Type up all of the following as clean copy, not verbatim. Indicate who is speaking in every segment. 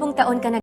Speaker 1: 10 taon ka na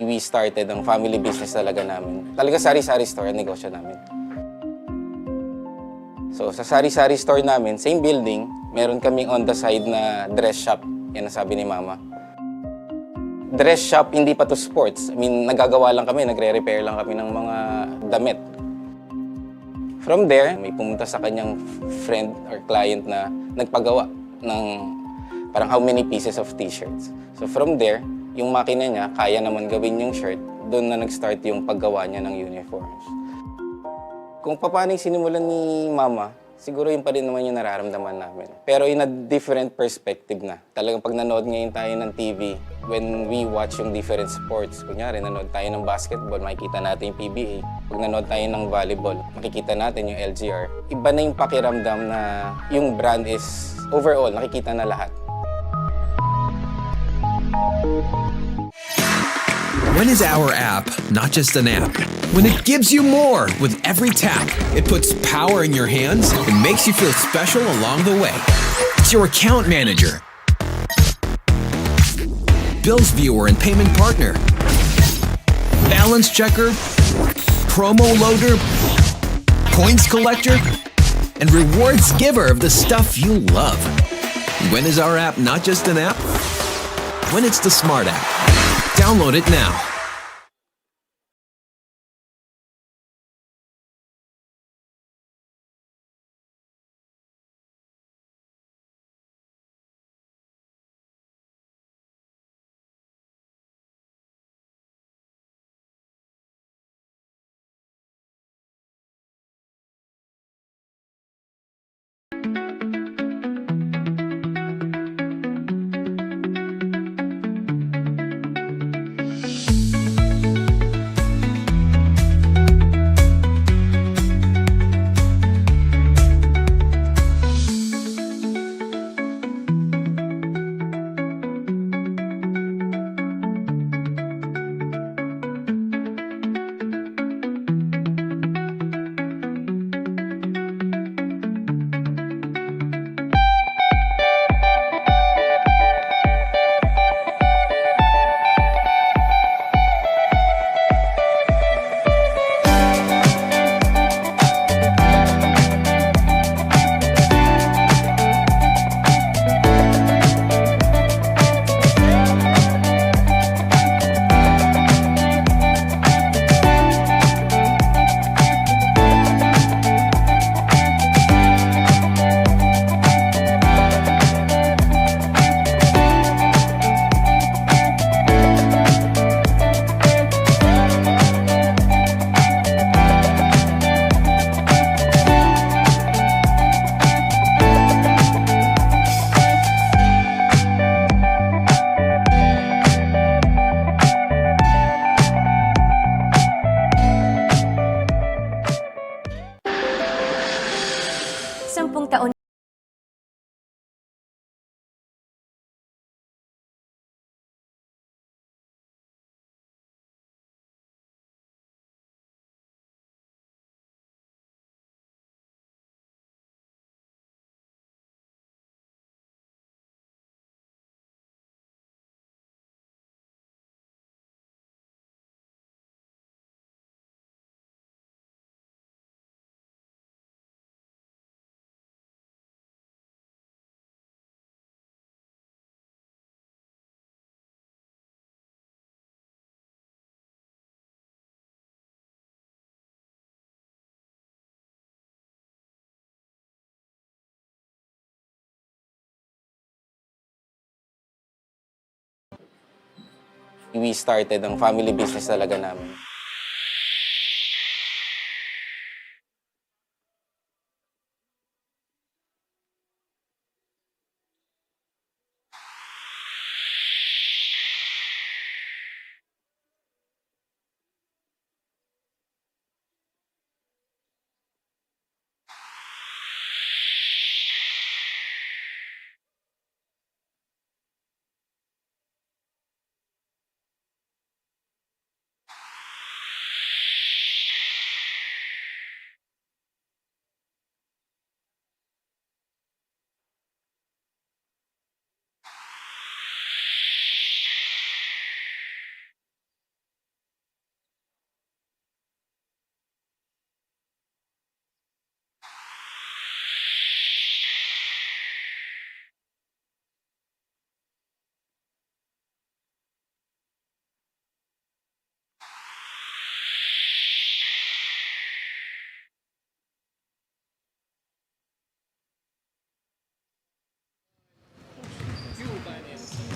Speaker 2: We started ang family business talaga namin. Talaga sari-sari store ang negosyo namin. So sa sari-sari store namin, same building, meron kaming on the side na dress shop. Yan ang sabi ni Mama. Dress shop, hindi pa to sports. I mean, nagagawa lang kami, nagre-repair lang kami ng mga damit. From there, may pumunta sa kanyang friend or client na nagpagawa ng parang how many pieces of t-shirts. So from there, yung makina niya, kaya naman gawin yung shirt, doon na nag-start yung paggawa niya ng uniforms. Kung paano yung sinimulan ni Mama, siguro yun pa rin naman yung nararamdaman namin. Pero in a different perspective na. Talagang pag nanood ngayon tayo ng TV, when we watch yung different sports, kunyari nanood tayo ng basketball, makikita natin yung PBA. Pag nanood tayo ng volleyball, makikita natin yung LGR. Iba na yung pakiramdam na yung brand is overall, nakikita na lahat.
Speaker 3: When is our app not just an app? When it gives you more with every tap, it puts power in your hands and makes you feel special along the way. It's your account manager, bills viewer and payment partner, balance checker, promo loader, points collector, and rewards giver of the stuff you love. When is our app not just an app? When it's the Smart app. Download it now.
Speaker 2: We started ang family business talaga namin.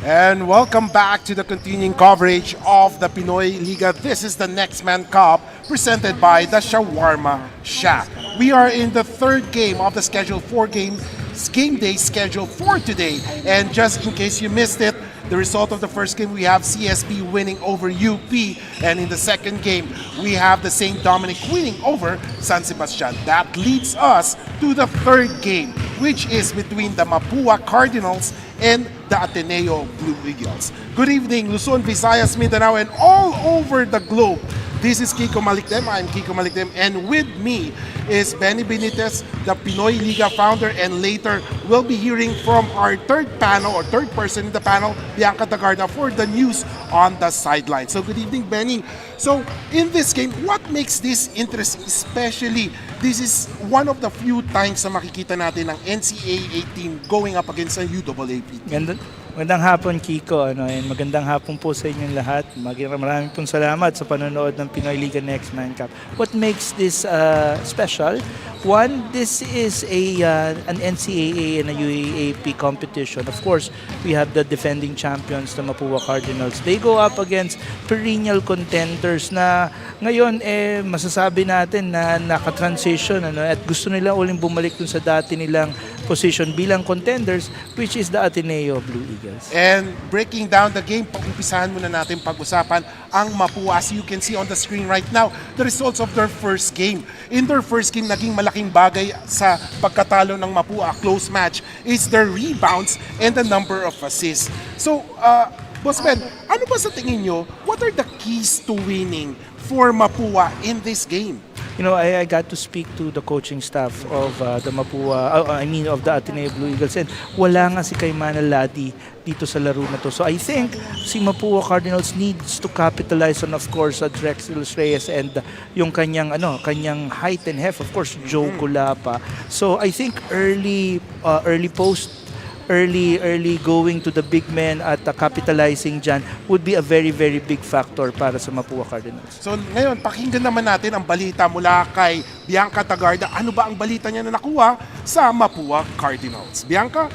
Speaker 1: And welcome back to the continuing coverage of the Pinoyliga. This is the Next Man Cup presented by the Shawarma Shack. We are in the third game of the scheduled game day schedule for today. And just in case you missed it, the result of the first game, we have CSB winning over UP. And in the second game, we have the St. Dominic winning over San Sebastian. That leads us to the third game, which is between the Mapua Cardinals and the Ateneo Blue Eagles. Good evening, Luzon, Visayas, Mindanao, and all over the globe. This is Kiko Malikdem. I'm Kiko Malikdem, and with me is Benny Benitez, the Pinoyliga founder, and later we'll be hearing from our third person in the panel, Bianca Tagarda, for the news on the sideline. So good evening, Benny. So in this game, what makes this interesting, especially this is one of the few times na makikita natin ng NCAA team going up against a UAAP team.
Speaker 4: Magandang hapon, Kiko, and magandang hapon po sa inyong lahat. Maraming pong salamat sa panonood ng Pinoyliga Next Man Cup. What makes this special? One, this is an NCAA and a UAAP competition. Of course, we have the defending champions, the Mapua Cardinals. They go up against perennial contenders na ngayon masasabi natin na naka-transition at gusto nila uling bumalik dun sa dati nilang position bilang contenders, which is the Ateneo Blue Eagles.
Speaker 1: And breaking down the game, pag-umpisahan muna natin pag-usapan ang Mapua. As you can see on the screen right now, the results of their first game. In their first game, naging malaking bagay sa pagkatalo ng Mapua, close match, is their rebounds and the number of assists. So, Boss Ben, ano ba sa tingin nyo, what are the keys to winning for Mapua in this game?
Speaker 4: You know, I got to speak to the coaching staff of the Mapua, of the Ateneo Blue Eagles, and wala nga si Kaimana Ladi dito sa laro na to. So I think si Mapua Cardinals needs to capitalize on, of course, Drexel Reyes and yung kanyang height and heft, of course, Joe Culapa. So I think early going to the big men at capitalizing dyan would be a very, very big factor para sa Mapua Cardinals.
Speaker 1: So ngayon, pakinggan naman natin ang balita mula kay Bianca Tagarda. Ano ba ang balita niya na nakuha sa Mapua Cardinals? Bianca?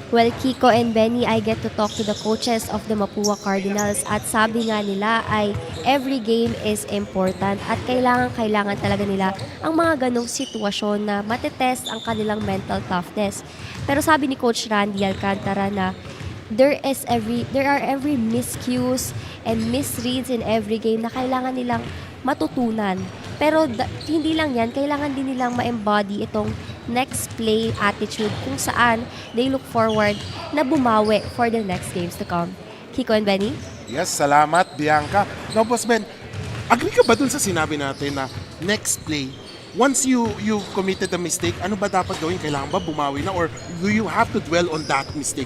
Speaker 5: Well, Kiko and Benny, I get to talk to the coaches of the Mapua Cardinals at sabi nga nila ay every game is important at kailangan talaga nila ang mga ganong sitwasyon na matetest ang kanilang mental toughness. Pero sabi ni Coach Randy Alcantara na there are every miscues and misreads in every game na kailangan nilang matutunan. Pero hindi lang yan, kailangan din nilang ma-embody itong next play attitude kung saan they look forward na bumawi for the next games to come. Kiko and Benny?
Speaker 1: Yes, salamat Bianca. Now, Boss Ben, agree ka ba dun sa sinabi natin na next play, once you've committed a mistake, ano ba dapat gawin? Kailangan ba bumawi na or do you have to dwell on that mistake?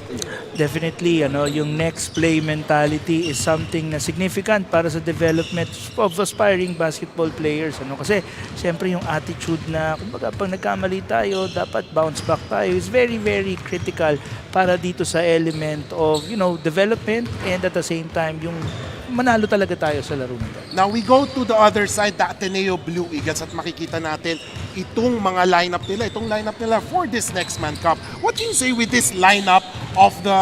Speaker 4: Definitely, yung next play mentality is something na significant para sa development of aspiring basketball players. Kasi siyempre yung attitude na kumbaga pag nagkamali tayo, dapat bounce back tayo is very, very critical para dito sa element of development and at the same time yung manalo talaga tayo sa laro nito.
Speaker 1: Now we go to the other side, the Ateneo Blue Eagles, at makikita natin itong mga lineup nila for this Next Man Cup. What can you say with this lineup of the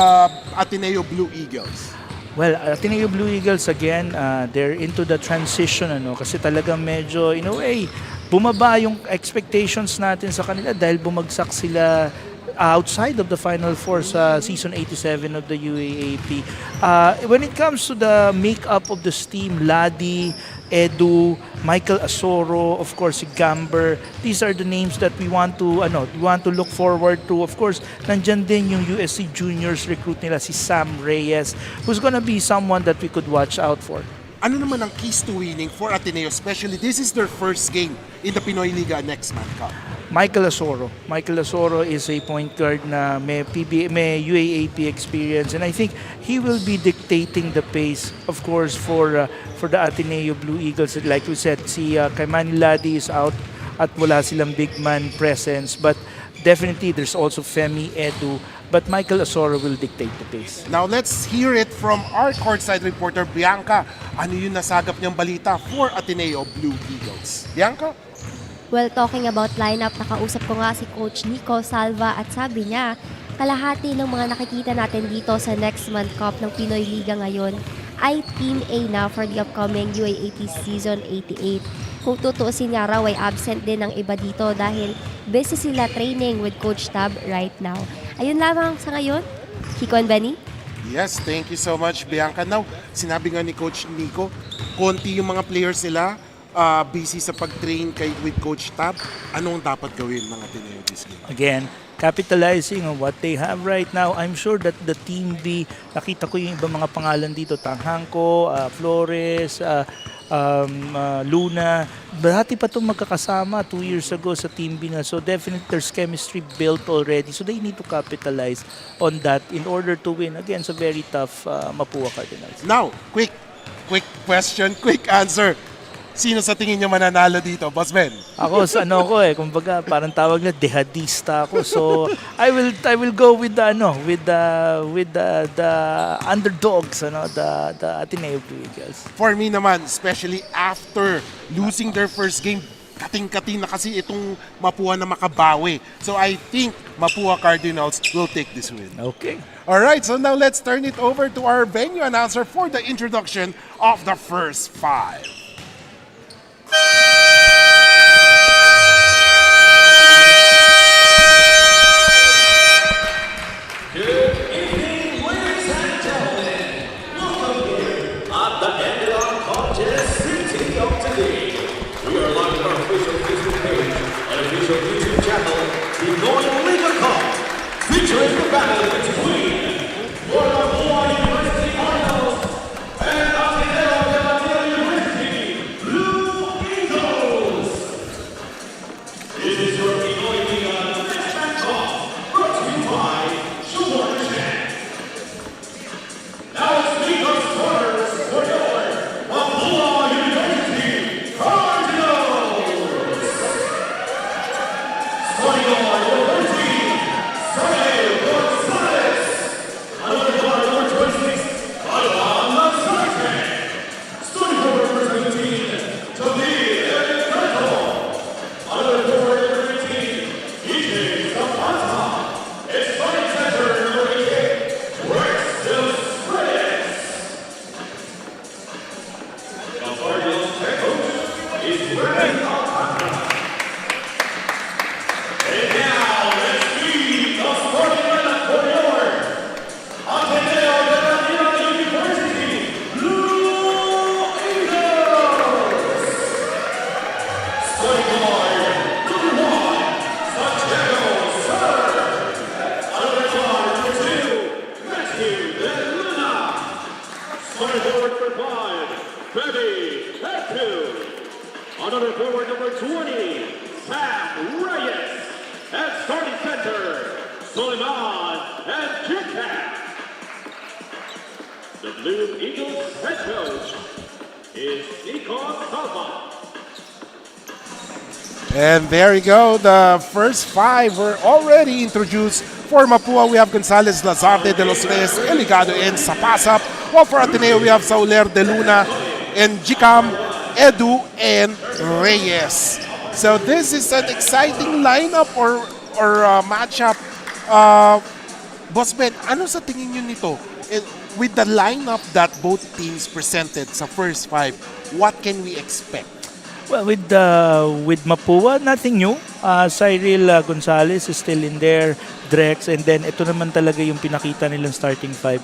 Speaker 1: Ateneo Blue Eagles?
Speaker 4: Well, Ateneo Blue Eagles again, they're into the transition kasi talagang medyo in a way bumaba yung expectations natin sa kanila dahil bumagsak sila outside of the Final Four sa season 87 of the UAAP. When it comes to the makeup of this team, Ladi, Edu, Michael Asoro, of course si Gamber, these are the names that we want to look forward to. Of course, nandyan din yung USC Juniors recruit nila si Sam Reyes, who's gonna be someone that we could watch out for.
Speaker 1: Ano naman ang keys to winning for Ateneo, especially this is their first game in the Pinoyliga Next Man Cup?
Speaker 4: Michael Asoro is a point guard na may UAAP experience, and I think he will be dictating the pace, of course, for the Ateneo Blue Eagles. Like we said, si Kaimani Ladi is out at wala silang big man presence, but definitely there's also Femi Edu, but Michael Asoro will dictate the pace.
Speaker 1: Now let's hear it from our courtside reporter Bianca. Ano yung nasagap niyang balita for Ateneo Blue Eagles? Bianca?
Speaker 5: Well, talking about lineup, nakausap ko nga si Coach Nico Salva at sabi niya, kalahati ng mga nakikita natin dito sa Next Month Cup ng Pinoyliga ngayon ay Team A na for the upcoming UAAP Season 88. Kung tutuusin nga raw ay absent din ng iba dito dahil busy sila training with Coach Tab right now. Ayun lamang sa ngayon, Kiko and Benny.
Speaker 1: Yes, thank you so much, Bianca. Now, sinabi nga ni Coach Nico, konti yung mga players nila, busy sa pag-train with Coach Tab. Anong dapat gawin ng Ateneo this game?
Speaker 4: Again, capitalizing on what they have right now. I'm sure that the Team B, nakita ko yung ibang mga pangalan dito, Tanghangko, Flores, Luna. Dati pa itong magkakasama 2 years ago sa Team B na. So definitely there's chemistry built already. So they need to capitalize on that in order to win against a very tough Mapua Cardinals.
Speaker 1: Now, quick question, quick answer. Sino sa tingin niyo mananalo dito, Boss Ben?
Speaker 4: Ako sa kumbaga parang tawag na dehadista ako. So I will go with the underdogs, the Ateneo Blue Eagles.
Speaker 1: For me naman, especially after losing their first game, kating-kating na kasi itong Mapua na makabawi. So I think Mapua Cardinals will take this win.
Speaker 4: Okay.
Speaker 1: Alright, so now let's turn it over to our venue announcer for the introduction of the first five.
Speaker 6: Good evening, ladies and gentlemen. Welcome here at the ENDERUN contest city of today. We are live on our official Facebook page and official YouTube channel, Pinoyliga Cup, featuring the battle between Florida University Cardinals and Ateneo University Blue Eagles. This is your Pinoyliga Next Man Cup, brought to you by now let's meet our starters for your Mapua University Cardinals. Starting on number 13, Samuel Gonzalez. Another guard, number 26, Alana Sartre. Starting forward, number 17, David Encanto. Another forward, number 18, EJ Zapata. And starting center, number 88, Rex Del Reyes. The Cardinals head coach is Ray Alcantara. And now let's meet the starting lineup for your Ateneo University Blue Eagles. Starting guard, number 1, Santiago Sir. Another guard, number 2, Matthew De Luna. Starting forward for 5, Baby Edu. Another forward, number 20, Sam Reyes. And starting center, Suleiman and Jirkat. The Blue Eagles head coach is Nico Salva.
Speaker 1: And there you go. The first five were already introduced. For Mapua, we have Gonzalez, Lazarte, De Los Reyes, Eligado, and Sapasap. While for Ateneo, we have Sauler, De Luna, and Jicam, Edu, and Reyes. So this is an exciting lineup or matchup. Boss Ben, ano sa tingin nyo nito? with the lineup that both teams presented sa first 5, what can we expect?
Speaker 4: Well, with Mapua, nothing new. Cyril Gonzalez is still in there, Drex, and then ito naman talaga yung pinakita nilang starting 5.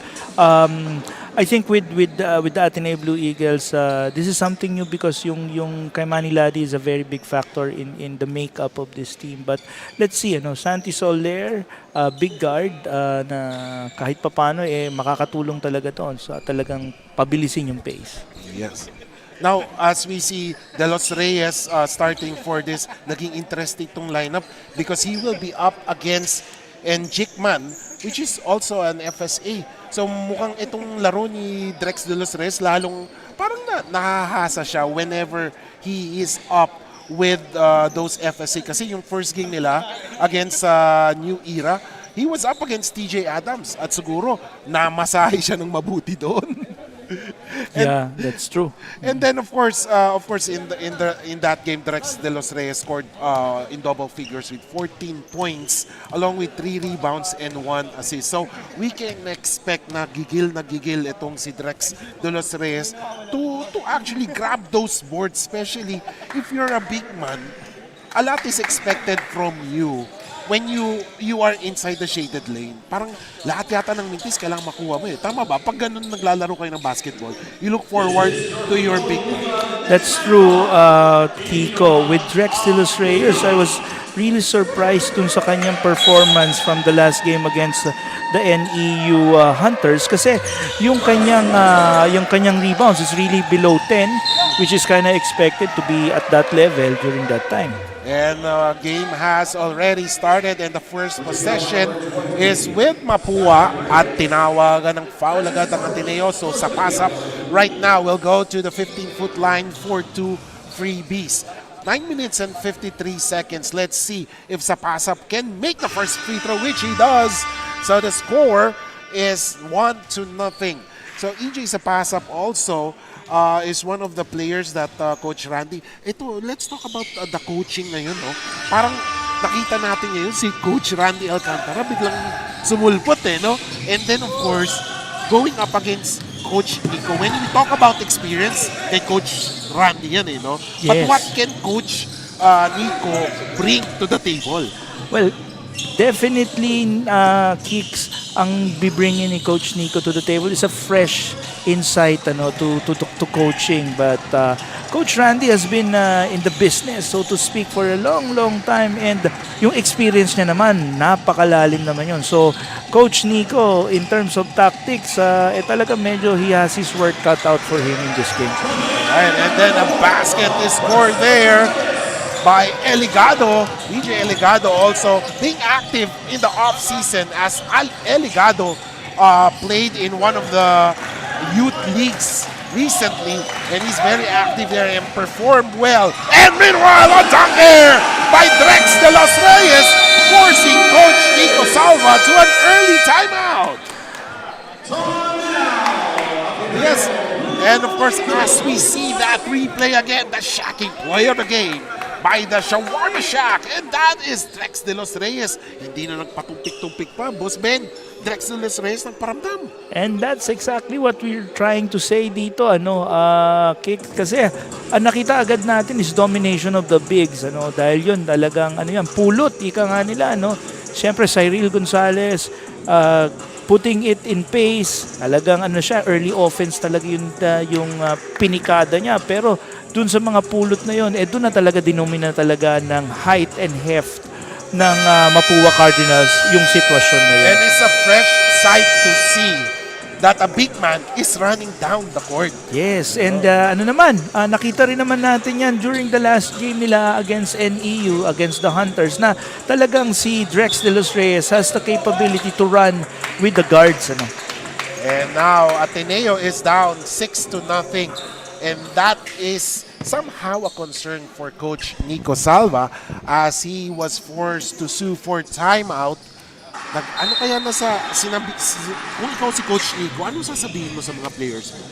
Speaker 4: I think with the Ateneo Blue Eagles, this is something new because yung kay Manny Ladi is a very big factor in the makeup of this team. But let's see, Santi Soler, big guard na kahit papano makakatulong talaga doon sa talagang pabilisin yung pace.
Speaker 1: Yes. Now, as we see De Los Reyes starting for this, naging interesting itong lineup because he will be up against Njikman, which is also an FSA. So mukhang itong laro ni Drex De Los Reyes lalong parang nakahasa siya whenever he is up with those FSA. Kasi yung first game nila against New Era, he was up against TJ Adams at siguro namasahe siya ng mabuti doon.
Speaker 4: Yeah, that's true.
Speaker 1: And then of course in that game, Drex De Los Reyes scored in double figures with 14 points along with 3 rebounds and 1 assist. So we can expect na gigil itong si Drex De Los Reyes to actually grab those boards, especially if you're a big man. A lot is expected from you when you are inside the shaded lane. Parang lahat yata ng mintis kailangang makuha mo eh. Tama ba? Pag ganun naglalaro kayo ng basketball, you look forward to your big man.
Speaker 4: That's true, Kiko. With Drex De Los Reyes, I was really surprised dun sa kanyang performance from the last game against the NEU Hunters kasi yung kanyang rebounds is really below 10, which is kind of expected to be at that level during that time.
Speaker 1: And game has already started and the first possession is with Mapua at tinawagan ng foul agad ang Ateneo. So sa pass-up right now will go to the 15-foot line for 2 freebies. 9 minutes and 53 seconds. Let's see if sa pass-up can make the first free throw, which he does. So the score is 1-0. So EJ sa pass-up also is one of the players that Coach Randy. Ito, let's talk about the coaching ngayon. No? Parang nakita natin ngayon si Coach Randy Alcantara biglang sumulpot no? And then of course, going up against Coach Nico. When we talk about experience, kay Coach Randy yan no?
Speaker 4: Yes.
Speaker 1: But what can Coach Nico bring to the table?
Speaker 4: Well, definitely kicks ang bibringin ni Coach Nico to the table is a fresh insight to coaching, but Coach Randy has been in the business so to speak for a long time, and yung experience niya naman napakalalim naman yun. So Coach Nico in terms of tactics talaga medyo he has his work cut out for him in this game.
Speaker 1: Right, and then a basket is scored there by Eligado. DJ Eligado also being active in the off-season as Eligado played in one of the youth leagues recently, and he's very active there and performed well. And meanwhile, a dunk there by Drex De Los Reyes, forcing Coach Nico Salva to an early timeout. Yes, and of course, as we see that replay again, the shocking play of the game by the Shawarma Shack, and that is Drex De Los Reyes. Hindi na nagpatumpik-tumpik pa, Boss Ben. Drex De Los Reyes nagparamdam.
Speaker 4: And that's exactly what we're trying to say dito, Kik, kasi nakita agad natin is domination of the bigs, dahil yun talagang pulot, ika nga nila, Siyempre Cyril Gonzalez putting it in pace, talagang siya, early offense talaga yung pinikada niya, pero dun sa mga pulot na yun, dun na talaga dinomina talaga ng height and heft ng Mapua Cardinals yung sitwasyon na yun.
Speaker 1: And it's a fresh sight to see that a big man is running down the court.
Speaker 4: Yes, and nakita rin naman natin yan during the last game nila against NEU, against the Hunters, na talagang si Drex De Los Reyes has the capability to run with the guards.
Speaker 1: And now Ateneo is down 6-0, and that is somehow a concern for Coach Nico Salva as he was forced to sue for timeout. Ano kaya kung ikaw si Coach Nico, ano sasabihin mo sa mga players mo?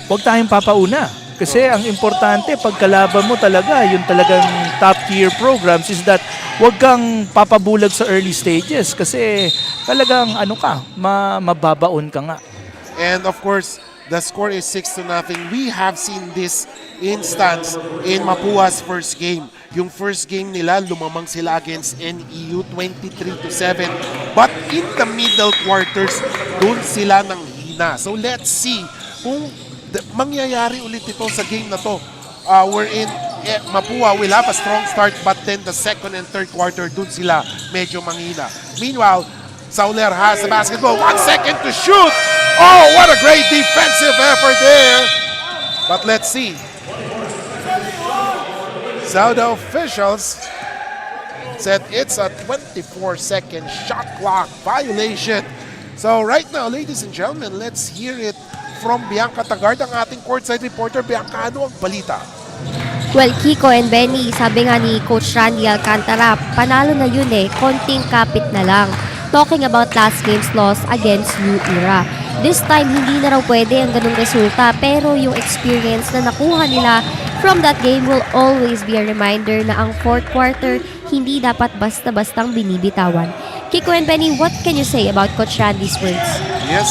Speaker 4: Huwag tayong papauna. Kasi ang importante, pagkalaban mo talaga, yung talagang top tier programs is that huwag kang papabulag sa early stages. Kasi talagang mababaon ka nga.
Speaker 1: And of course, the score is 6-0. We have seen this instance in Mapua's first game. Yung first game nila, lumamang sila against NEU 23-7. But in the middle quarters, doon sila nang hina. So let's see kung mangyayari ulit ito sa game na to. Wherein Mapua will have a strong start, but then the second and third quarter, doon sila medyo manghina. Meanwhile, Sauler has the basketball. 1 second to shoot. Oh, what a great defensive effort there. But let's see. So the officials said it's a 24-second shot clock violation. So right now, ladies and gentlemen, let's hear it from Bianca Tagart, ang ating courtside reporter. Bianca, ano ang balita?
Speaker 5: Well, Kiko and Benny, sabi nga ni Coach Randy Alcantara, panalo na yun konting kapit na lang. Talking about last game's loss against New Era. This time, hindi na raw pwede ang ganung resulta, pero yung experience na nakuha nila from that game will always be a reminder na ang fourth quarter hindi dapat basta-bastang binibitawan. Kiko and Benny, what can you say about Coach Randy's words?
Speaker 1: Yes,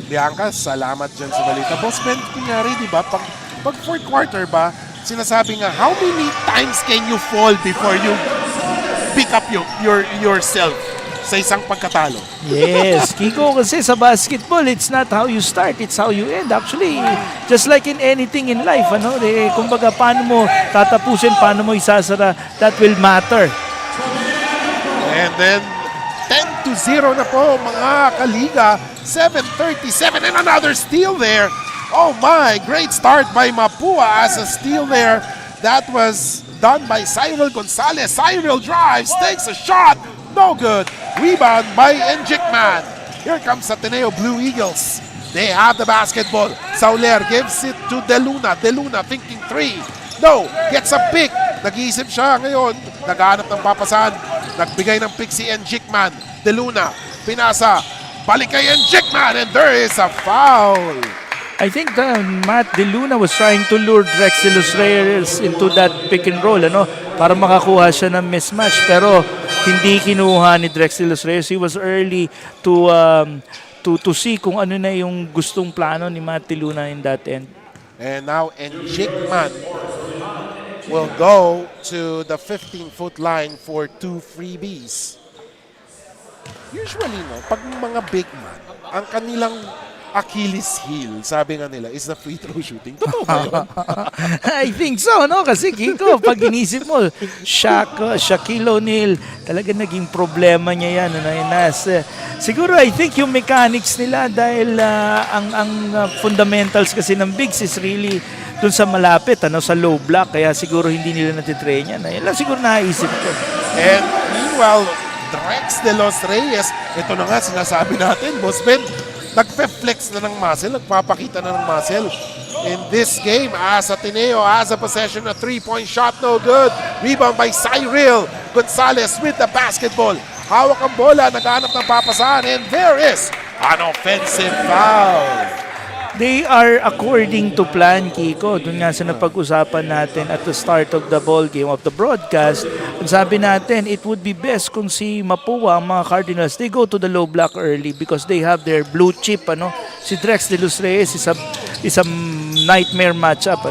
Speaker 1: Bianca, salamat dyan sa balita. Boss Ben, kunyari, di ba, pag fourth quarter ba, sinasabi nga, how many times can you fall before you pick up yourself sa isang pagkatalo?
Speaker 4: Yes, Kiko, kasi sa basketball, it's not how you start, it's how you end. Actually, just like in anything in life, kumbaga, paano mo tatapusin, paano mo isasara, that will matter.
Speaker 1: And then, 10-0 na po, mga kaliga. 7:37 and another steal there. Oh my, great start by Mapua as a steal there. That was done by Cyril Gonzalez. Cyril drives, takes a shot. No good. Rebound by Enjikman. Here comes Ateneo Blue Eagles. They have the basketball. Sauler gives it to De Luna. De Luna thinking three. No, gets a pick. Nag-iisip siya ngayon. Naghahanap ng papasan. Nagbigay ng pick si Enjikman. De Luna, pinasa. Balik kay Enjikman and there is a foul.
Speaker 4: I think Matt De Luna was trying to lure Drex de los Reyes into that pick and roll, para makakuha siya ng mismatch. Pero hindi kinuha ni Drex de los Reyes. He was early to see kung ano na yung gustong plano ni Matt De Luna in that end.
Speaker 1: And now Enjikman will go to the 15-foot line for 2 freebies. Usually, pag mga big man, ang kanilang Achilles heel, sabi nga nila, is the free throw shooting. Totoo ba yun?
Speaker 4: I think so, Kasi Kiko, pag inisip mo, Shaquille O'Neal, talaga naging problema niya yan. Siguro, I think yung mechanics nila dahil ang fundamentals kasi ng bigs is really dun sa malapit, sa low block. Kaya siguro hindi nila natitrain yan. Yan lang siguro naisip ko.
Speaker 1: And meanwhile, Drex de los Reyes, ito na nga sinasabi natin, Boss Ben, nagpe-flex na ng muscle, nagpapakita na ng muscle in this game as Ateneo has a possession, a 3-point shot, no good. Rebound by Cyril Gonzalez with the basketball. Hawak ang bola, naghahanap ng papasahan, and there is an offensive foul.
Speaker 4: They are according to plan, Kiko. Doon nga sa napag-usapan natin at the start of the ball game of the broadcast. Sabi natin, it would be best kung si Mapua, ang mga Cardinals, they go to the low block early because they have their blue chip. Si Drex de los Reyes is a nightmare matchup.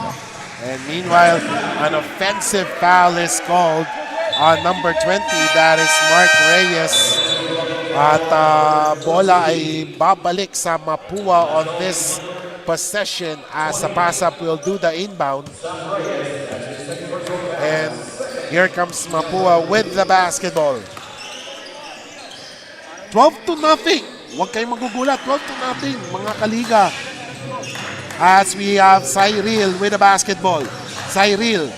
Speaker 1: And meanwhile, an offensive foul is called on number 20. That is Mark Reyes. At bola ay babalik sa Mapua on this possession as a pass-up will do the inbound. And here comes Mapua with the basketball. 12-0. Huwag kayong magugulat. 12-0, mga kaliga. As we have Cyril with the basketball. Cyril,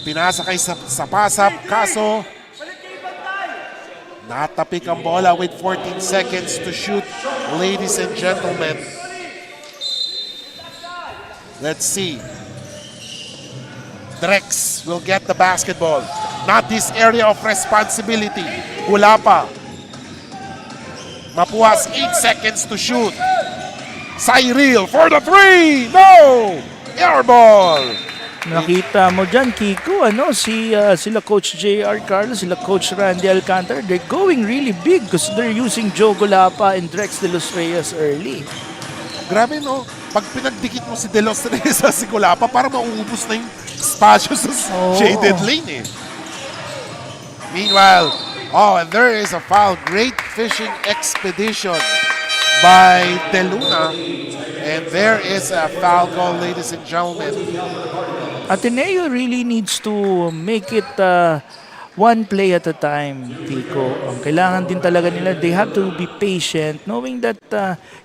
Speaker 1: pinasa kay sa pass-up. Kaso, natapik ang bola with 14 seconds to shoot, ladies and gentlemen. Let's see. Drex will get the basketball. Not this area of responsibility. Wala pa. Mapuas 8 seconds to shoot. Cyril for the three. No! Air ball.
Speaker 4: Nakita mo dyan, Kiko, sila Coach J.R. Carlos, sila Coach Randy Alcantara, they're going really big because they're using Joe Golapa and Drex De Los Reyes early.
Speaker 1: Grabe, no? Pag pinagdikit mo si De Los Reyes sa si Kulapa, para mauubos na yung spasyo sa shaded lane, eh. Meanwhile, and there is a foul. Great fishing expedition by De Luna. And there is a foul call, ladies and gentlemen.
Speaker 4: Ateneo really needs to make it one play at a time, Kiko. Ang kailangan din talaga nila, they have to be patient knowing that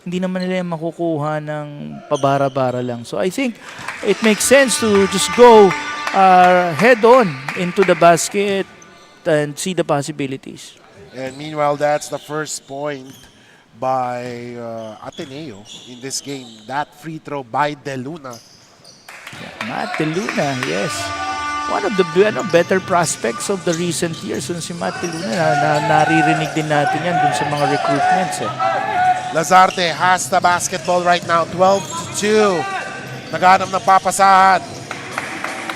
Speaker 4: hindi naman nila yung makukuha ng pabara-bara lang. So I think it makes sense to just go head on into the basket and see the possibilities.
Speaker 1: And meanwhile, that's the first point by Ateneo in this game. That free throw by De Luna.
Speaker 4: Matt De Luna, yes. One of the better prospects of the recent years. Si Matt De Luna, naririnig din natin yan dun sa mga recruitments.
Speaker 1: Lazarte has the basketball right now. 12-2. Naghanap ng papasahan.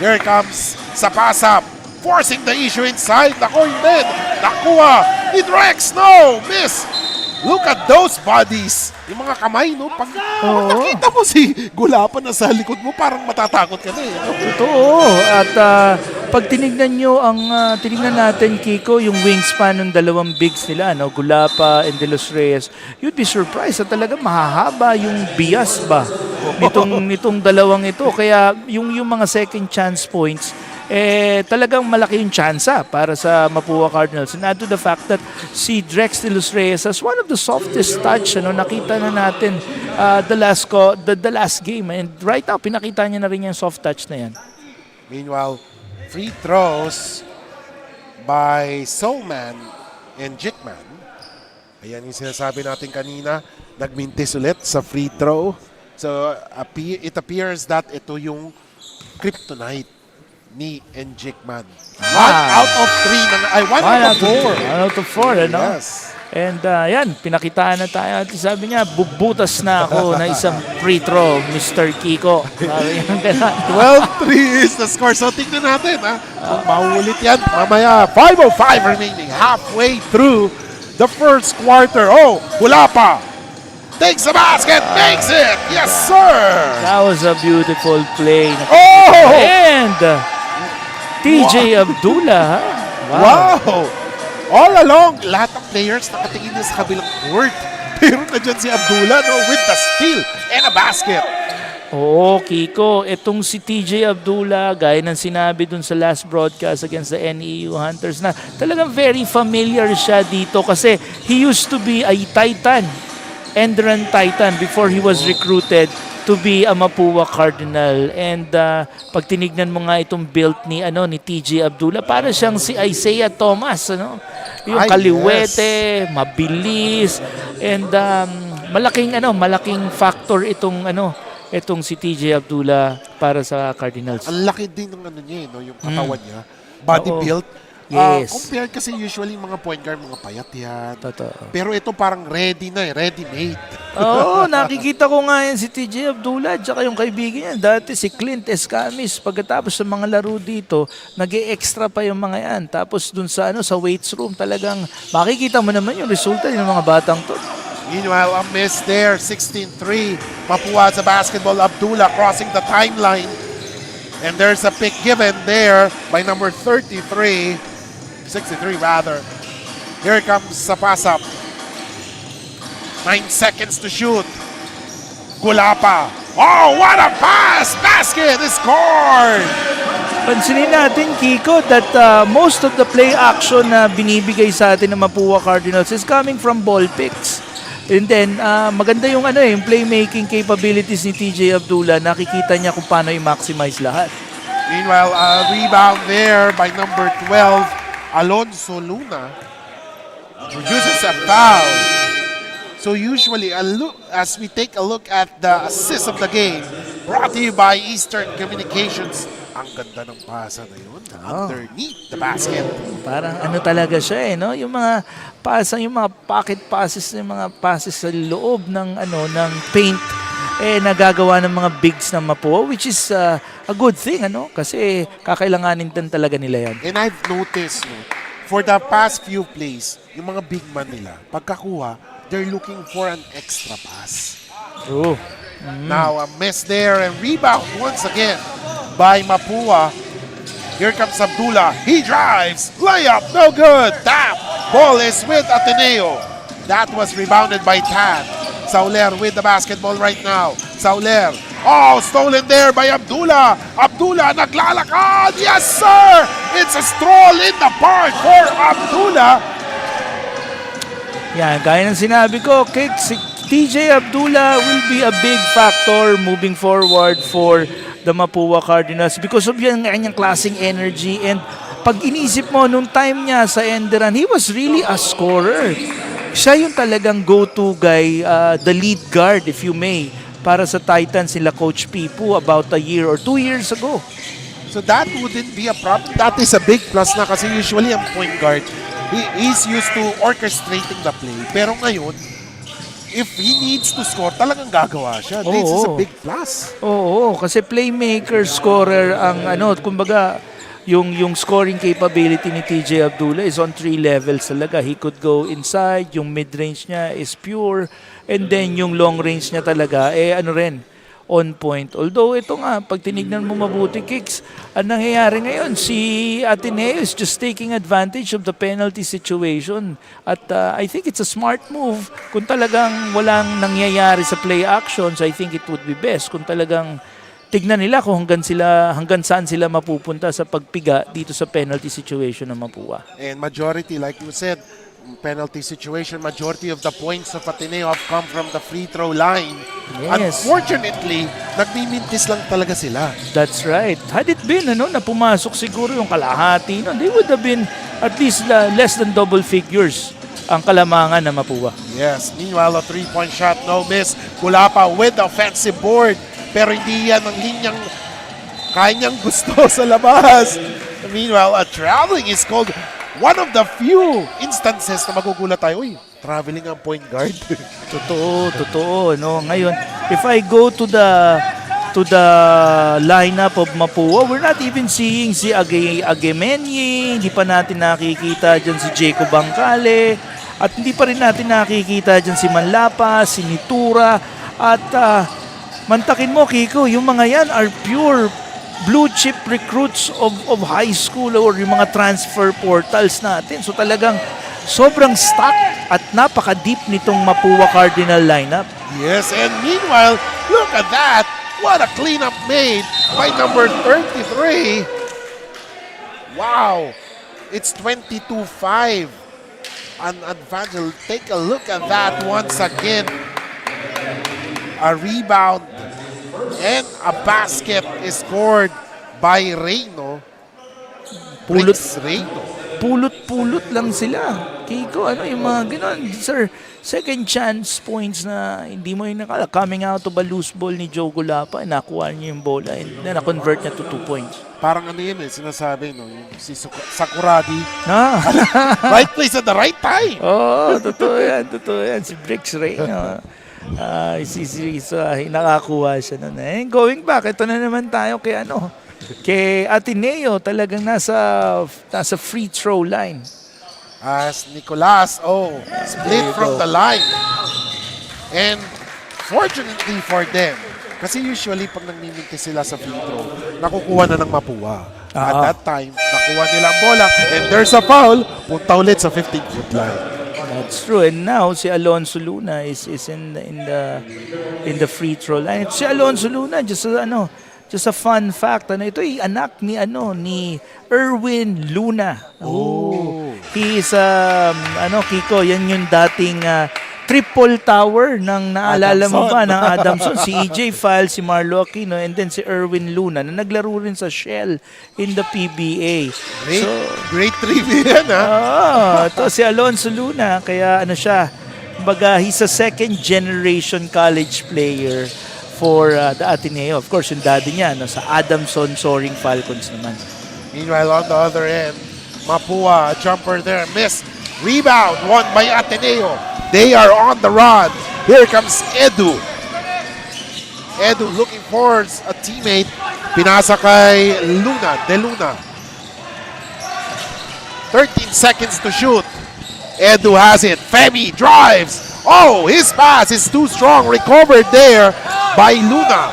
Speaker 1: Here comes sa pass-up. Forcing the issue inside. Naku, hindi. Nakuha. Ni Drex. No! Miss. Look at those bodies. Yung mga kamay, no? Pag nakita mo si Gulapan na sa likod mo, parang matatakot ka na eh.
Speaker 4: Totoo. At pag tinignan natin, Kiko, yung wingspan ng dalawang bigs nila, Gulapa and De Los Reyes, you'd be surprised na talaga mahahaba yung bias ba nitong dalawang ito. Kaya yung mga second chance points, talagang malaki yung tsansa para sa Mapua Cardinals. And add to the fact that si Drex De Los Reyes has one of the softest touch. Nakita na natin the last game. And right now, pinakita niya na rin yung soft touch na yan.
Speaker 1: Meanwhile, free throws by Soulman and Jitman. Ayan yung sinasabi natin kanina. Nagmintis ulit sa free throw. So, it appears that ito yung kryptonite ni Enjikman. One out of 4.
Speaker 4: One out of four,
Speaker 1: Yes.
Speaker 4: And yan, pinakitaan na tayo. At sabi niya, bubutas na ako na isang free throw, Mr. Kiko.
Speaker 1: 12-3 is the score. So tingnan natin, kung mauulit yan. Mamaya, 5:05 remaining. Halfway through the first quarter. Gulapa takes the basket, makes it. Yes, sir.
Speaker 4: That was a beautiful play. And TJ Abdullah.
Speaker 1: Wow. All along, lahat ng players nakatingin na sa kabilang court. Pero na dyan si Abdullah with the steal and a basket.
Speaker 4: Oo, Kiko. Itong si TJ Abdullah, gaya ng sinabi dun sa last broadcast against the NEU Hunters na talagang very familiar siya dito kasi he used to be a Titan, ENDERUN Titan before he was recruited to be a Mapua Cardinal. And pag tinignan mo nga itong build ni TJ Abdullah, para siyang si Isaiah Thomas, yung kaliwete, mabilis, and malaking factor itong si TJ Abdullah para sa Cardinals.
Speaker 1: Ang laki din ng niya, yung katawan niya. Body build.
Speaker 4: Yes.
Speaker 1: Compared kasi usually mga point guard, mga payat yan.
Speaker 4: Totoo.
Speaker 1: Pero ito parang ready made.
Speaker 4: Nakikita ko nga yan si TJ Abdullah at saka yung kaibigan niya. Dati si Clint Escamis, pagkatapos sa mga laro dito, nag-e-extra pa yung mga yan. Tapos dun sa weights room, talagang makikita mo naman yung resulta ng mga batang to.
Speaker 1: Meanwhile, a miss there, 16-3. Mapua sa basketball, Abdullah crossing the timeline. And there's a pick given there by number 63 rather. Here comes sa pass-up. 9 seconds to shoot. Gulapa. What a pass! Basket is scored!
Speaker 4: Pansinin natin, Kiko, that most of the play action na binibigay sa atin ng Mapua Cardinals is coming from ball picks. And then, maganda yung yung playmaking capabilities ni TJ Abdullah. Nakikita niya kung paano i-maximize lahat.
Speaker 1: Meanwhile, a rebound there by number 12, Alonso Luna, produces a foul. So usually, as we take a look at the assist of the game, brought to you by Eastern Communications, ang ganda ng pasa na yun, underneath the basket.
Speaker 4: Parang talaga siya yung mga yung mga pocket passes, yung mga passes sa loob ng paint nagagawa ng mga bigs ng Mapua, which is a good thing, ano? Kasi kakailanganin din talaga nila yan.
Speaker 1: And I've noticed, no, for the past few plays, yung mga big man nila, pagkakuha, they're looking for an extra pass.
Speaker 4: True.
Speaker 1: Now, a miss there and rebound once again by Mapua. Here comes Abdullah. He drives. Layup. No good. Tap. Ball is with Ateneo. That was rebounded by Tad. Sauler with the basketball right now. Sauler. Oh, stolen there by Abdullah. Abdullah naglalakad. Yes, sir. It's a stroll in the park for Abdullah.
Speaker 4: Yan, gaya ng sinabi ko, si TJ Abdullah will be a big factor moving forward for the Mapua Cardinals because of yung kanyang klaseng energy, and pag inisip mo nung time niya sa ENDERUN, he was really a scorer. Siya yung talagang go-to guy, the lead guard if you may, para sa Titans nila Coach Pipu about a year or 2 years ago.
Speaker 1: So that wouldn't be a problem. That is a big plus na kasi usually ang point guard, he's used to orchestrating the play. Pero ngayon, if he needs to score, talagang gagawa siya. This is a big plus.
Speaker 4: Oo, kasi playmaker, scorer ang kumbaga yung scoring capability ni TJ Abdullah is on 3 levels talaga. He could go inside, yung mid-range niya is pure, and then yung long range niya talaga rin on point. Although ito nga, pag tinignan mo mabuti, Kicks, ang nangyayari ngayon, si Ateneo is just taking advantage of the penalty situation. At I think it's a smart move. Kung talagang walang nangyayari sa play actions, I think it would be best. Kung talagang tignan nila kung hanggang saan sila mapupunta sa pagpiga dito sa penalty situation ng Mapua.
Speaker 1: And majority, like you said, penalty situation, majority of the points of Ateneo have come from the free throw line.
Speaker 4: Yes.
Speaker 1: Unfortunately, nagmimintis lang talaga sila.
Speaker 4: That's right. Had it been na pumasok siguro yung kalahati, they would have been at least less than double figures ang kalamangan na Mapua.
Speaker 1: Yes. Meanwhile, a three-point shot, no miss. Kulapa with the offensive board. Pero hindi yan ang linyang kanyang gusto sa labas. Meanwhile, a traveling is called. One of the few instances na magugulat tayo, traveling ang point guard.
Speaker 4: Totoo. No? Ngayon, if I go to the lineup of Mapua, we're not even seeing si Agemenye, hindi pa natin nakikita dyan si Jacob Bangkale, at hindi pa rin natin nakikita dyan si Manlapa, si Nitura, at mantakin mo, Kiko, yung mga yan are pure blue chip recruits of high school or yung mga transfer portals natin. So talagang sobrang stock at napaka-deep nitong Mapua Cardinal lineup.
Speaker 1: Yes, and meanwhile, look at that. What a cleanup made by number 33. Wow. It's 22-5. An advantage. Take a look at that once again. A rebound and a basket is scored by Reyno.
Speaker 4: Pulot lang sila. Kiko, yung mga gano'n. Sir, second chance points na hindi mo yung nakala. Coming out of a loose ball ni Joe Gulapa, nakuha niya yung bola and na-convert niya to 2 points.
Speaker 1: Parang sinasabi, yung si Sakuragi.
Speaker 4: Ah.
Speaker 1: Right place at the right time.
Speaker 4: Totoo yan. Si Bricks Reyno. Nakakuha siya nun. Going back, ito na naman tayo kay Ateneo, talagang nasa free throw line.
Speaker 1: As Nicolas, split from the line. And fortunately for them, kasi usually pag nagmimintis sila sa free throw, nakukuha na ng Mapua. At that time, nakuha nila ang bola and there's a foul, punta ulit sa 15-foot line.
Speaker 4: That's true. And now si Alonso Luna is in the free throw line. Si Alonso Luna just a fun fact. Ito ay anak ni Erwin Luna. He is Kiko, yan yung dating triple tower ng naalala mo ba ng Adamson, si EJ File, si Marlo Aquino, and then si Erwin Luna na naglaro rin sa Shell in the PBA.
Speaker 1: Great trivia yan,
Speaker 4: ito si Alonso Luna, kaya siya, he's a second generation college player for the Ateneo. Of course, yung daddy niya sa Adamson Soaring Falcons naman.
Speaker 1: Meanwhile, on the other end, Mapua, a jumper there, missed. Rebound, won by Ateneo. They are on the run. Here comes Edu. Edu looking for a teammate. Pinasa kay De Luna. 13 seconds to shoot. Edu has it. Femi drives. Oh, his pass is too strong. Recovered there by Luna.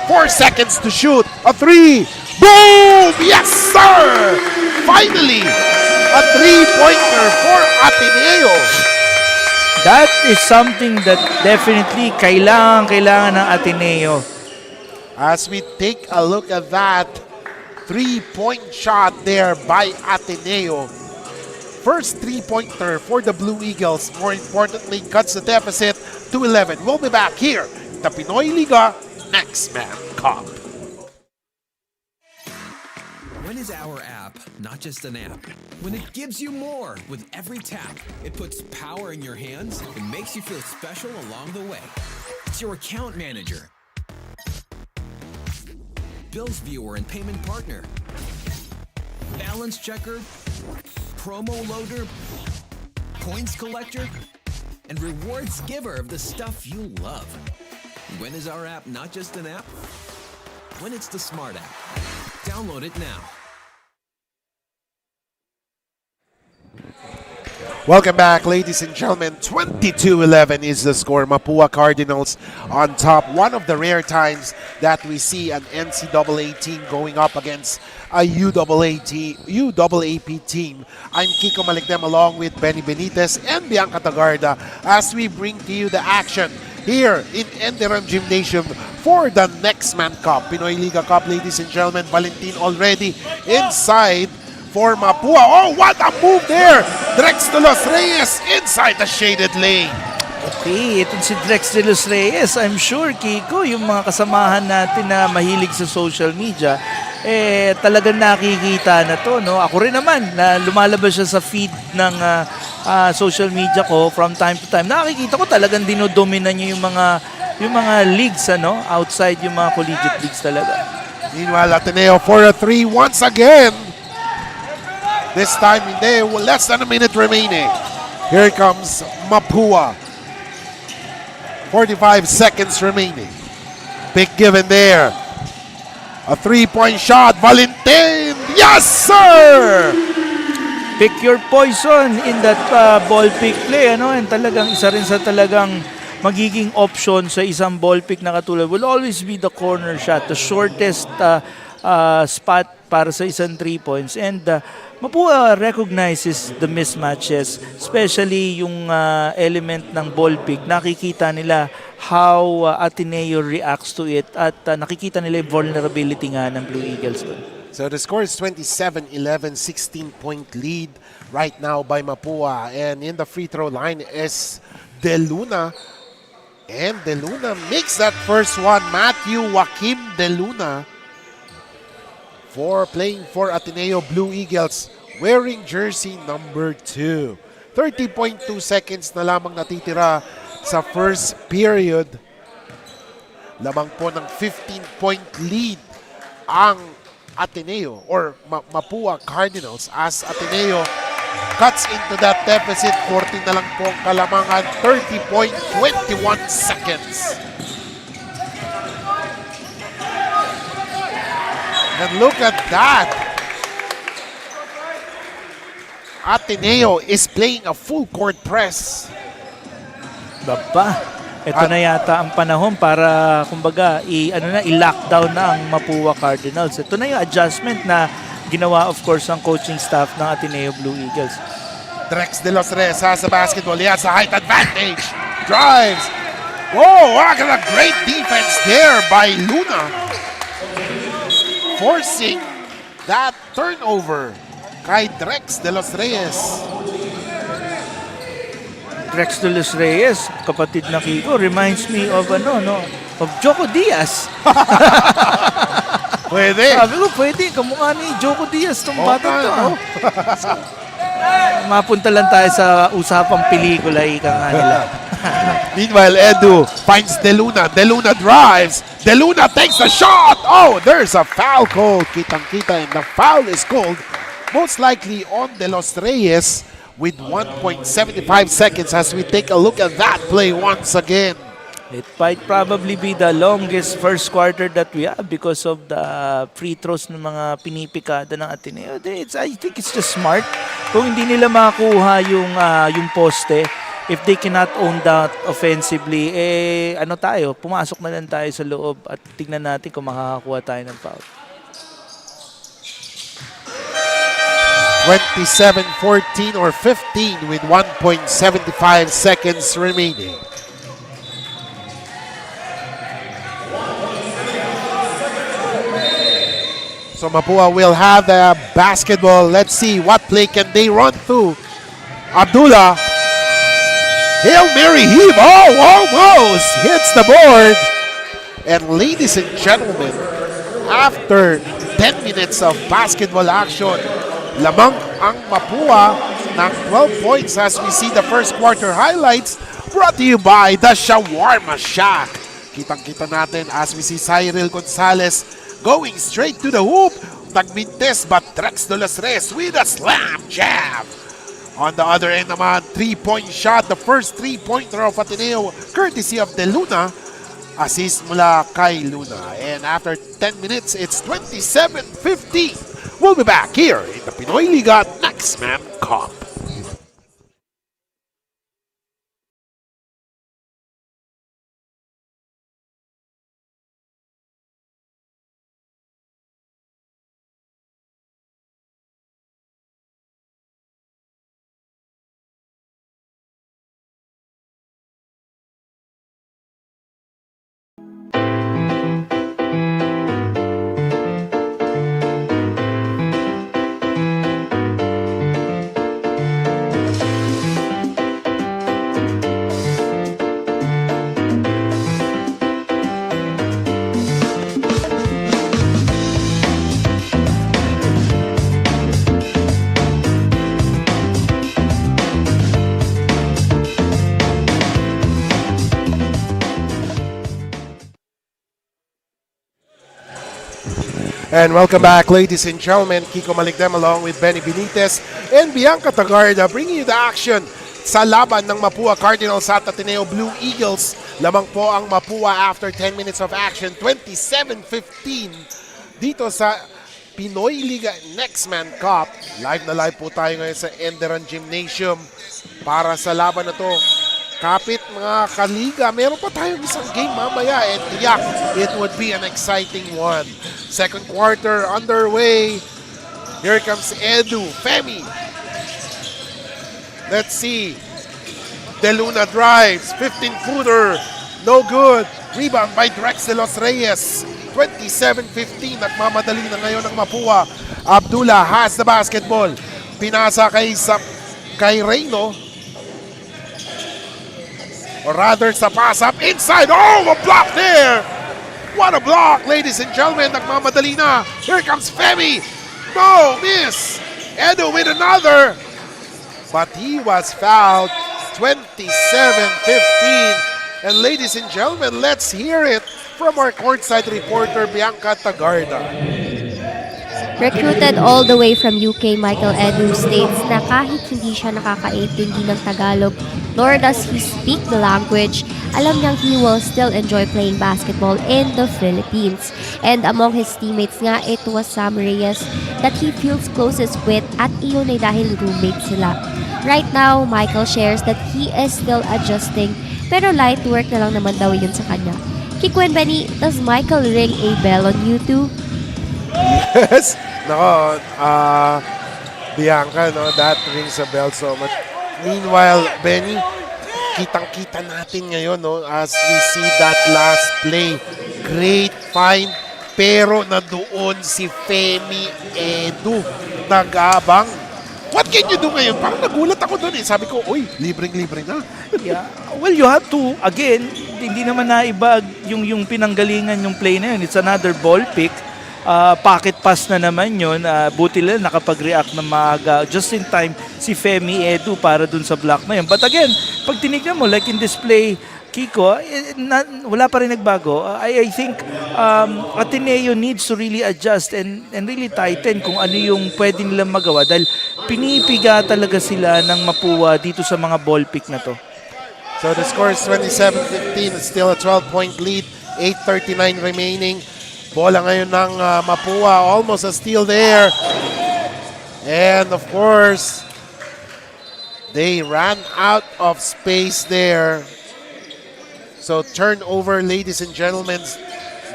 Speaker 1: 4 seconds to shoot. A three. Boom! Yes, sir! Finally, a three-pointer for Ateneo.
Speaker 4: That is something that definitely kailangan ng Ateneo.
Speaker 1: As we take a look at that three-point shot there by Ateneo. First three-pointer for the Blue Eagles. More importantly, cuts the deficit to 11. We'll be back here, the Pinoyliga Next Man Cup.
Speaker 3: When is our app not just an app? When it gives you more with every tap, it puts power in your hands and makes you feel special along the way. It's your account manager, bills viewer and payment partner, balance checker, promo loader, points collector, and rewards giver of the stuff you love. When is our app not just an app? When it's the smart app. Download it now.
Speaker 1: Welcome back, ladies and gentlemen. 22-11 is the score. Mapua Cardinals on top. One of the rare times that we see an NCAA team going up against a UAAP team. I'm Kiko Malikdem along with Benny Benitez and Bianca Tagarda as we bring to you the action here in ENDERUN Gymnasium for the Next Man Cup. Pinoyliga Cup, ladies and gentlemen. Valentin already inside for Mapua. Oh, what a move there! Drex de los Reyes inside the shaded lane.
Speaker 4: Okay, itong si Drex de los Reyes, I'm sure, Kiko, yung mga kasamahan natin na mahilig sa social media, talagang nakikita na to, no? Ako rin naman, na lumalabas siya sa feed ng social media ko from time to time. Nakikita ko talagang dinodomina niya yung mga leagues, ano? Outside yung mga collegiate leagues talaga.
Speaker 1: Meanwhile, Ateneo for a three once again. This time, hindi, less than a minute remaining. Here comes Mapua. 45 seconds remaining. Big given there. A three-point shot. Valentin. Yes, sir!
Speaker 4: Pick your poison in that ball pick play, ano? And talagang isa rin sa talagang magiging option sa isang ball pick na katulad will always be the corner shot, the shortest spot para sa isang 3 points. And Mapua recognizes the mismatches, especially yung element ng ball pick. Nakikita nila how Ateneo reacts to it at nakikita nila yung vulnerability nga ng Blue Eagles doon.
Speaker 1: So the score is 27-11, 16-point lead right now by Mapua. And in the free throw line is De Luna. And De Luna makes that first one. Matthew Joaquim De Luna for playing for Ateneo Blue Eagles wearing jersey number 2. 30.2 seconds na lamang natitira sa first period. Lamang po ng 15-point lead ang Ateneo or Mapua Cardinals as Ateneo cuts into that deficit. 14 na lang po ang kalamangan. 30.21 seconds. And look at that. Ateneo is playing a full court press.
Speaker 4: Baba. Ito na yata ang panahon para kumbaga i-lockdown na ang Mapua Cardinals. Ito na yung adjustment na ginawa of course ang coaching staff ng Ateneo Blue Eagles.
Speaker 1: Drex de los Reyes has the basketball. He has a height advantage. Drives. Whoa, look at a great defense there by Luna. Forcing that turnover kay Drex de los Reyes.
Speaker 4: Drex de los Reyes, kapatid na Kiko, reminds me of of Joko Diaz.
Speaker 1: Pwede.
Speaker 4: Sabi ko, pwede. Kamukha ni Joko Diaz itong bata to. Mapunta lang tayo sa usapang pelikula, ika nga nila.
Speaker 1: Meanwhile, Edu finds De Luna. De Luna drives. De Luna takes a shot. Oh, there's a foul call. Kitang-kita, and the foul is called most likely on De Los Reyes with 1.75 seconds as we take a look at that play once again.
Speaker 4: It might probably be the longest first quarter that we have because of the free throws ng mga pinipikada ng Ateneo. I think it's just smart. Kung hindi nila makuha yung poste, if they cannot own that offensively, pumasok na lang tayo sa loob at tignan natin kung makakakuha tayo ng foul.
Speaker 1: 27-14 or 15 with 1.75 seconds remaining. So Mapua will have the basketball. Let's see what play can they run through. Abdullah. Hail Mary heave. Oh, almost hits the board. And ladies and gentlemen, after 10 minutes of basketball action, lamang ang Mapua ng 12 points as we see the first quarter highlights brought to you by the Shawarma Shack. Kitang-kita natin as we see Cyril Gonzalez going straight to the hoop. Nagmintes but Drex de los Reyes with a slam jab. On the other end naman, 3-point shot. The first 3-pointer of Ateneo courtesy of De Luna. Assist mula kay Luna. And after 10 minutes, it's 27-15. We'll be back here in the Pinoyliga Next Man Cup. And welcome back, ladies and gentlemen. Kiko Maligdem along with Benny Benitez and Bianca Tagarda bringing you the action sa laban ng Mapua Cardinals at Ateneo Blue Eagles. Lamang po ang Mapua after 10 minutes of action, 27-15 dito sa Pinoyliga Next Man Cup. Live na live po tayo ngayon sa ENDERUN Gymnasium para sa laban na to. Kapit mga kaliga, meron pa tayong isang game mamaya and tiyak, it would be an exciting one. Second quarter underway. Here comes Edu, Femi. Let's see. De Luna drives, 15-footer, no good. Rebound by Drex de los Reyes. 27-15, nagmamadali na ngayon ng Mapua. Abdullah has the basketball. Pinasa kay Reyno. Or rather, sa pass-up inside. Oh, a block there! What a block, ladies and gentlemen. Nagmamadali na. Here comes Femi. No, miss. Edu with another. But he was fouled. 27-15. And ladies and gentlemen, let's hear it from our courtside reporter, Bianca Tagarda.
Speaker 5: Recruited all the way from UK, Michael Edu states na kahit hindi siya nakakaintindi ng Tagalog, nor does he speak the language, alam niyang he will still enjoy playing basketball in the Philippines. And among his teammates nga, it was Sam Reyes that he feels closest with at iyon ay dahil roommate sila. Right now, Michael shares that he is still adjusting, pero light work na lang naman daw yun sa kanya. Kiko and Benny, does Michael ring a bell on you too?
Speaker 1: Yes. Nako, Bianca, no, that rings a bell so much. Meanwhile, Benny, kitang-kita natin ngayon, no, as we see that last play. Great find, pero na doon si Femi Edu nag-abang. What can you do ngayon? Parang nagulat ako doon eh. Sabi ko, uy, libreng-libre na.
Speaker 4: Yeah. Well, you have to, again, hindi naman naibag yung pinanggalingan yung play na yun. It's another ball pick. Pocket pass na naman yun. Buti lang nakapag-react na maaga. Just in time, si Femi Edu para dun sa block na yun. But again, pag tinignan mo, like in this play, Kiko, wala pa rin nagbago. I think Ateneo needs to really adjust and really tighten kung ano yung pwede nilang magawa dahil pinipiga talaga sila ng Mapua dito sa mga ball pick na to.
Speaker 1: So the score is 27-15. It's still a 12-point lead. 8:39 remaining. Bola ngayon ng Mapua. Almost a steal there. And of course, they ran out of space there. So turnover, ladies and gentlemen.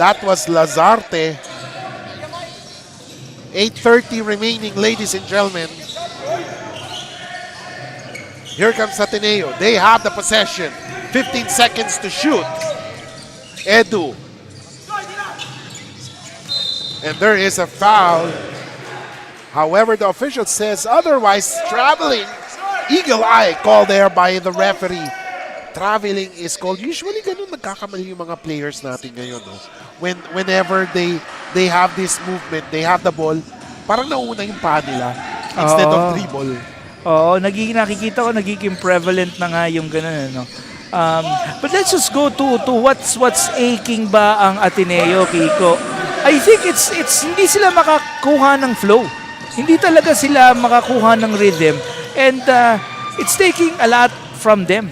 Speaker 1: That was Lazarte. 8:30 remaining, ladies and gentlemen. Here comes Ateneo. They have the possession. 15 seconds to shoot. Edu. And there is a foul. However, the official says otherwise. Traveling. Eagle eye called there by the referee. Traveling is called. Usually ganun nagkakamali yung mga players natin ngayon. No? Whenever they have this movement, they have the ball, parang nauuna yung paa nila instead of dribble.
Speaker 4: Oo, nakikita ko nagiging prevalent na nga yung ganun, ano. But let's just go to what's aching ba ang Ateneo, Kiko. I think it's hindi sila makakuha ng flow. Hindi talaga sila makakuha ng rhythm, and it's taking a lot from them.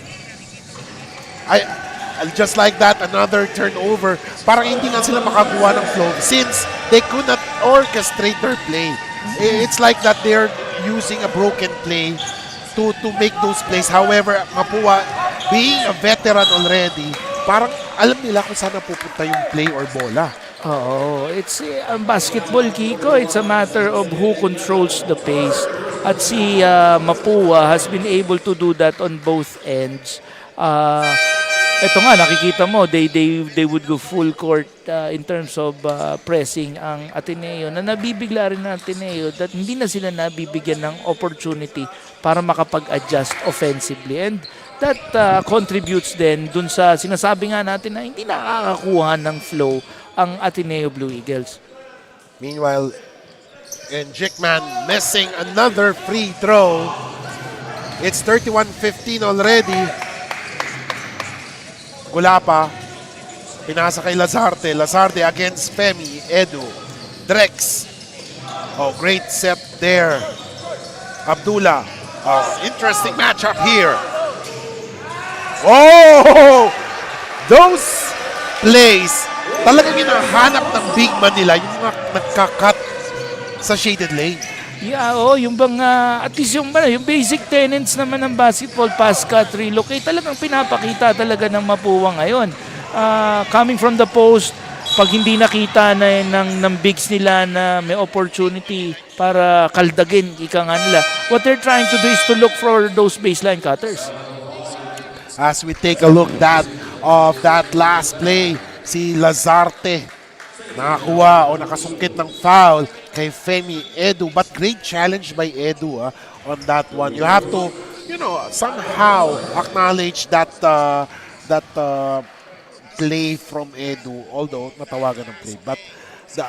Speaker 1: Just like that, another turnover. Parang hindi nga sila makakuha ng flow since they could not orchestrate their play. It's like that they're using a broken play to make those plays. However, Mapua, being a veteran already, parang alam nila kung saan pupunta yung play or bola.
Speaker 4: Oo, it's basketball, Kiko. It's a matter of who controls the pace. At si Mapua has been able to do that on both ends. Ito nga, nakikita mo, they would go full court in terms of pressing ang Ateneo, na nabibigla rin ng Ateneo that hindi na sila nabibigyan ng opportunity para makapag-adjust offensively. And that contributes then dun sa sinasabi nga natin na hindi nakakakuha ng flow ang Ateneo Blue Eagles.
Speaker 1: Meanwhile, and Jickman missing another free throw. It's 31-15 already. Gulapa, pinasa kay Lazarte. Lazarte against Femi, Edu, Drex. Oh, great set there. Abdullah. Oh, interesting matchup here. Oh! Those plays, talagang hinahanap ng big man nila, yung mga nagka-cut sa shaded lane.
Speaker 4: Yeah, yung bang, at least yung basic tenets naman ng basketball, pass cut, relocate, talagang pinapakita talaga ng Mapua ngayon. Coming from the post, pag hindi nakita na ng bigs nila na may opportunity para kaldagin, ika nga nila, what they're trying to do is to look for those baseline cutters.
Speaker 1: As we take a look of that last play, si Lazarte nakakuha o nakasungkit ng foul kay Femi Edu, but great challenge by Edu on that one. You have to, somehow acknowledge that play from Edu, although natawagan ng play, but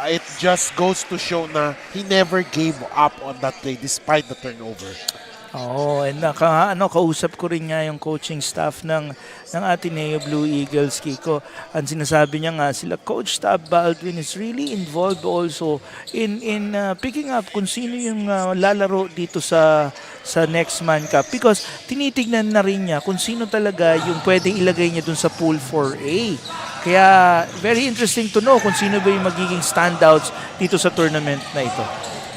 Speaker 1: it just goes to show na he never gave up on that play despite the turnover.
Speaker 4: And kausap ko rin nga yung coaching staff ng Ateneo Blue Eagles, Kiko. Ang sinasabi niya nga, sila Coach Tab Baldwin is really involved also in picking up kung sino yung lalaro dito sa next man cup, because tinitignan na rin niya kung sino talaga yung pwedeng ilagay niya dun sa pool 4A. Kaya very interesting to know kung sino ba yung magiging standouts dito sa tournament na ito.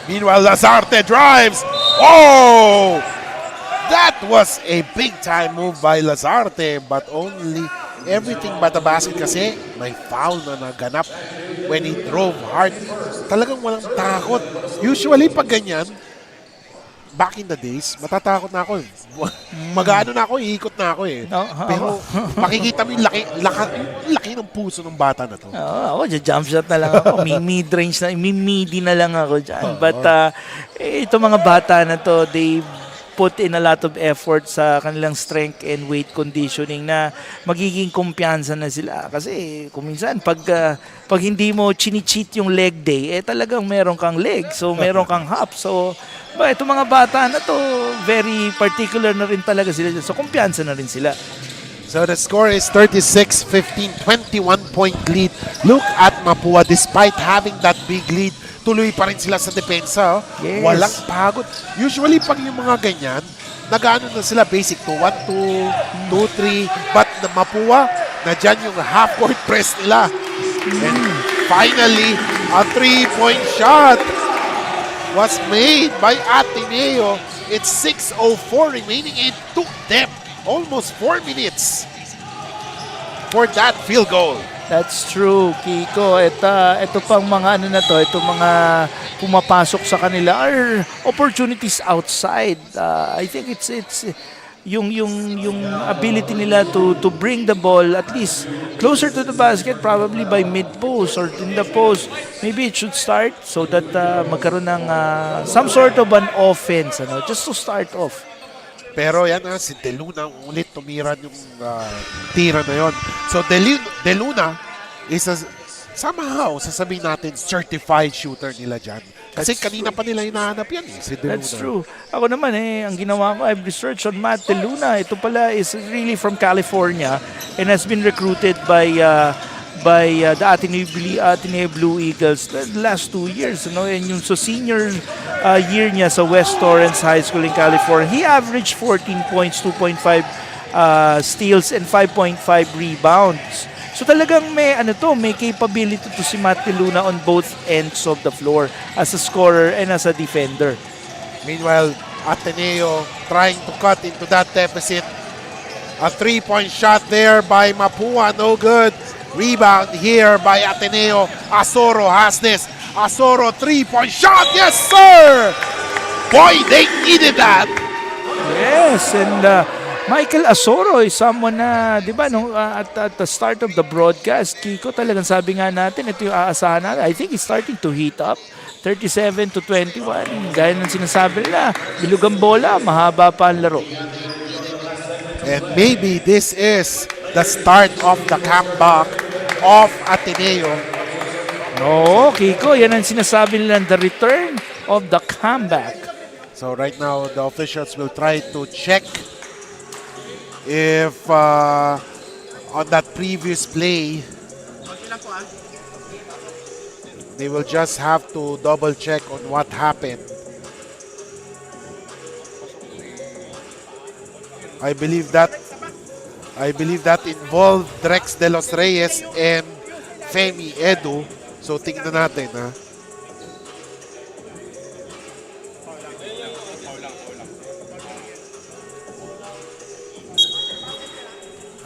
Speaker 1: Meanwhile, Lazarte drives. Oh! That was a big-time move by Lazarte, but only everything but the basket kasi may foul na naganap when he drove hard. Talagang walang takot. Usually, pag ganyan, back in the days, matatakot na ako. Mag-ano na ako, iikot na ako eh. Pero makikita mo yung laki ng puso ng bata na to.
Speaker 4: Ako, jump shot na lang ako. Mid-range na, midi na lang ako dyan. But ito mga bata na to, they put in a lot of effort sa kanilang strength and weight conditioning na magiging kumpiyansa na sila. Kasi kung minsan, pag hindi mo chini-cheat yung leg day, talagang meron kang leg. So, meron kang hop. So, itong mga bata na to, very particular na rin talaga sila. So, kumpiyansa na rin sila.
Speaker 1: So, the score is 36-15, 21-point lead. Look at Mapua, despite having that big lead, tuloy pa rin sila sa depensa.
Speaker 4: Yes.
Speaker 1: Walang pagod. Usually, pag yung mga ganyan, nag-ano na sila, basic to 1-2, 2-3, but the Mapua, na dyan yung half-court press nila. And finally, a 3-point shot was made by Ateneo. It's 6:04 remaining. It took them almost 4 minutes for that field goal.
Speaker 4: That's true, Kiko. Ito pang mga ano na to, itong mga pumapasok sa kanila are opportunities outside. I think it's yung ability nila to bring the ball at least closer to the basket, probably by mid post or in the post. Maybe it should start so that magkaroon ng some sort of an offense, just to start off.
Speaker 1: Pero yan si De Luna ulit tumiran yung tira na yon. So De Luna is somehow, sasabihin natin, certified shooter nila dyan. Kasi kanina pa nila hinahanap yan si De Luna.
Speaker 4: That's true. Ako naman ang ginawa ko, I've researched on Matt De Luna. Ito pala is really from California and has been recruited by the Ateneo Blue Eagles the last 2 years. And yung senior year niya sa West Torrance High School in California, he averaged 14 points, 2.5 steals, and 5.5 rebounds. So talagang may capability to si Matt De Luna on both ends of the floor as a scorer and as a defender.
Speaker 1: Meanwhile, Ateneo trying to cut into that deficit. A 3-point shot there by Mapua, no good. Rebound here by Ateneo. Asoro has this. Asoro 3-point shot, yes sir! Boy, they needed that!
Speaker 4: Yes, and Michael Asoro is someone na, di ba, at the start of the broadcast, Kiko, talagang sabi nga natin, ito yung aasahan natin. I think he's starting to heat up. 37-21. Gaya ng sinasabi nila, bilog ang bola, mahaba pa ang laro.
Speaker 1: And maybe this is the start of the comeback of Ateneo.
Speaker 4: No, Kiko, yan ang sinasabi nila, the return of the comeback.
Speaker 1: So right now, the officials will try to check if on that previous play, they will just have to double check on what happened. I believe that involved Drex de los Reyes and Femi Edu. So tingnan natin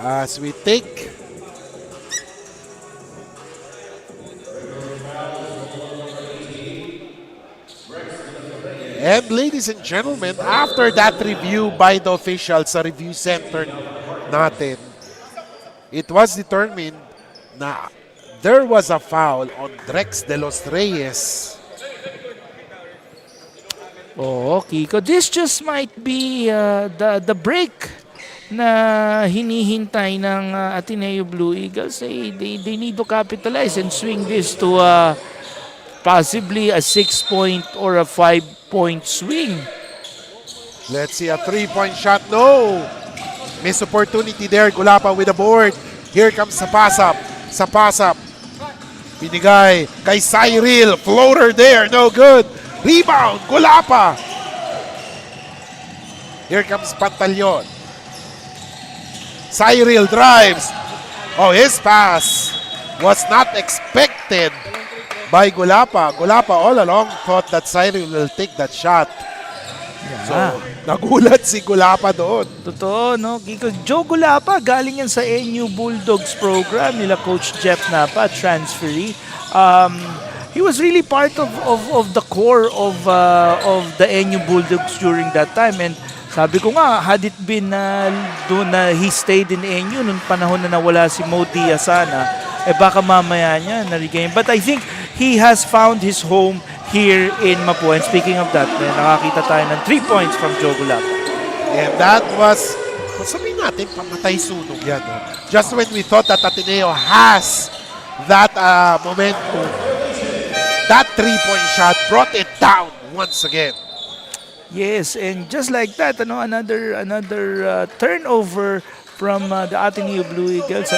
Speaker 1: as we take and ladies and gentlemen, after that review by the officials sa review center natin, it was determined na there was a foul on Drex de los Reyes.
Speaker 4: Oh, Kiko, this just might be the break na hinihintay ng Ateneo Blue Eagles. They need to capitalize and swing this to possibly a 6-point or a 5-point swing.
Speaker 1: Let's see a 3-point shot. No! Miss opportunity there. Gulapa with the board. Here comes sa pass-up. Sa pass-up. Binigay kay Cyril. Floater there. No good. Rebound. Gulapa. Here comes Pantaleon. Cyril drives. Oh, his pass was not expected by Gulapa. Gulapa all along thought that Cyril will take that shot. So, nagulat si Gulapa doon.
Speaker 4: Totoo, no? Kiko, Joe Gulapa, galing yan sa NU Bulldogs program nila Coach Jeff Napa, transferee. He was really part of the core of the NU Bulldogs during that time. And sabi ko nga, had it been doon na he stayed in NU nung panahon na nawala si Mo Diazana, baka mamaya niya na-regain. But I think he has found his home here in Mapua. And speaking of that, nakakita tayo ng 3 points from Joe Gulapa.
Speaker 1: And that was, sabihin natin, pamatay sunog yan. No? Just when we thought that Ateneo has that momentum, that 3-point shot brought it down once again.
Speaker 4: Yes, and just like that, another turnover from the Ateneo Blue Eagles.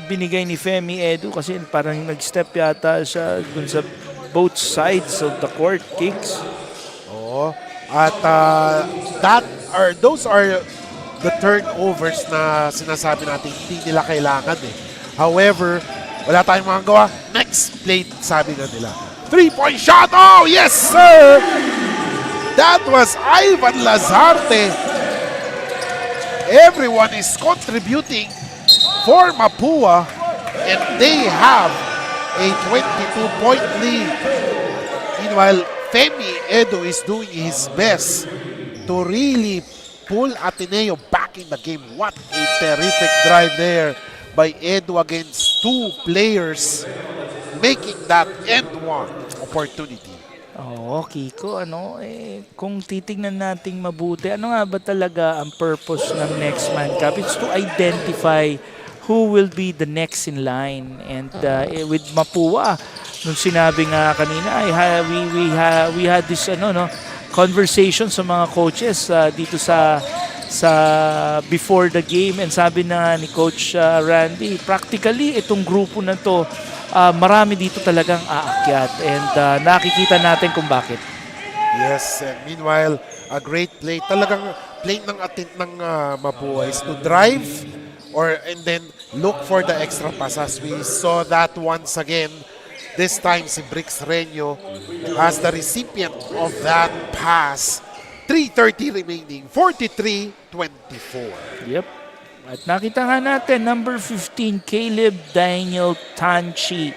Speaker 4: Binigay ni Femi Edu kasi parang nag-step yata siya dun sa both sides of the court kicks.
Speaker 1: Oh, At those are the turnovers na sinasabi natin hindi nila kailangan eh. However, wala tayong magagawa. Next play, sabi nga nila. 3-point shot! Oh, yes, sir! That was Ivan Lazarte. Everyone is contributing for Mapua, and they have a 22-point lead. Meanwhile, Femi Edo is doing his best to really pull Ateneo back in the game. What a terrific drive there by Edo against two players, making that end one opportunity.
Speaker 4: Oo, Kiko, kung titingnan nating mabuti, ano nga ba talaga ang purpose ng Next Man Cup? It's to identify who will be the next in line. And with Mapua, nung sinabi nga kanina, we had this conversation sa mga coaches dito sa before the game, and sabi na ni Coach Randy, practically itong grupo na to, marami dito talagang aakyat, and nakikita natin kung bakit.
Speaker 1: Yes, and meanwhile, a great play. Talagang play ng Mapua is to drive and then look for the extra passes. We saw that once again. This time si Brix Reño as the recipient of that pass. 3:30 remaining, 43-24.
Speaker 4: Yep. At nakita nga natin, number 15, Caleb Daniel Tanchi.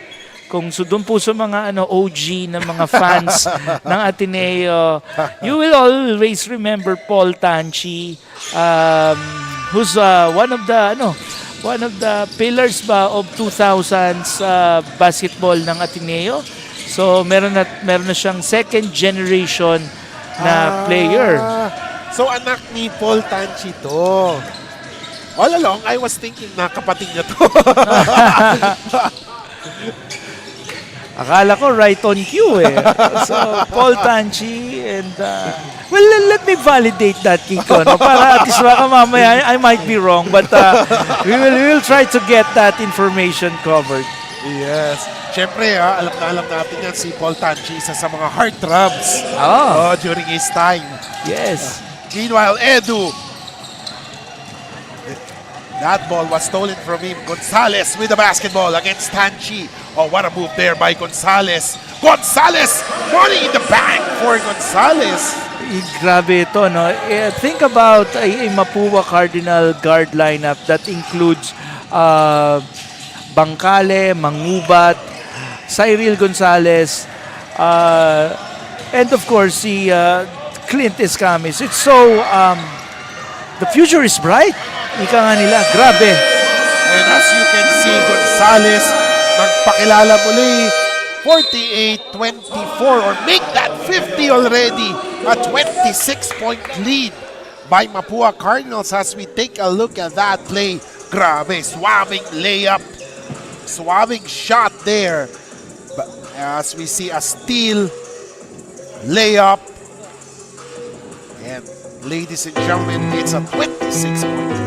Speaker 4: Kung doon po sa mga OG na mga fans ng Ateneo, you will always remember Paul Tanchi, who's one of the pillars of 2000s basketball ng Ateneo. So meron na siyang second generation na player.
Speaker 1: So anak ni Paul Tanchi to. All along, I was thinking na kapatid niya to.
Speaker 4: Akala ko right on cue eh. So, Paul Tanchi and... well, let me validate that, Kiko. No? Para at least baka mamaya, I might be wrong, but we will try to get that information covered.
Speaker 1: Yes. Siyempre, alam natin yan, si Paul Tanchi, isa sa mga heartthrobs during his time.
Speaker 4: Yes.
Speaker 1: Meanwhile, Edu, that ball was stolen from him. Gonzalez with the basketball against Tanchi. Oh, what a move there by Gonzalez. Gonzalez! Money in the bank for Gonzalez.
Speaker 4: Grabe ito, no? Think about a Mapua Cardinal guard lineup that includes Bangkale, Mangubat, Cyril Gonzalez, and of course, si Clint Escamis. It's so... the future is bright. Ika nga nila, grabe.
Speaker 1: And as you can see, Gonzalez nagpakilala muli, 48-24, or make that 50 already. A 26-point lead by Mapua Cardinals as we take a look at that play. Grabe, swabbing layup, swabbing shot there. But as we see a steal, layup, and ladies and gentlemen, it's a 26-point lead.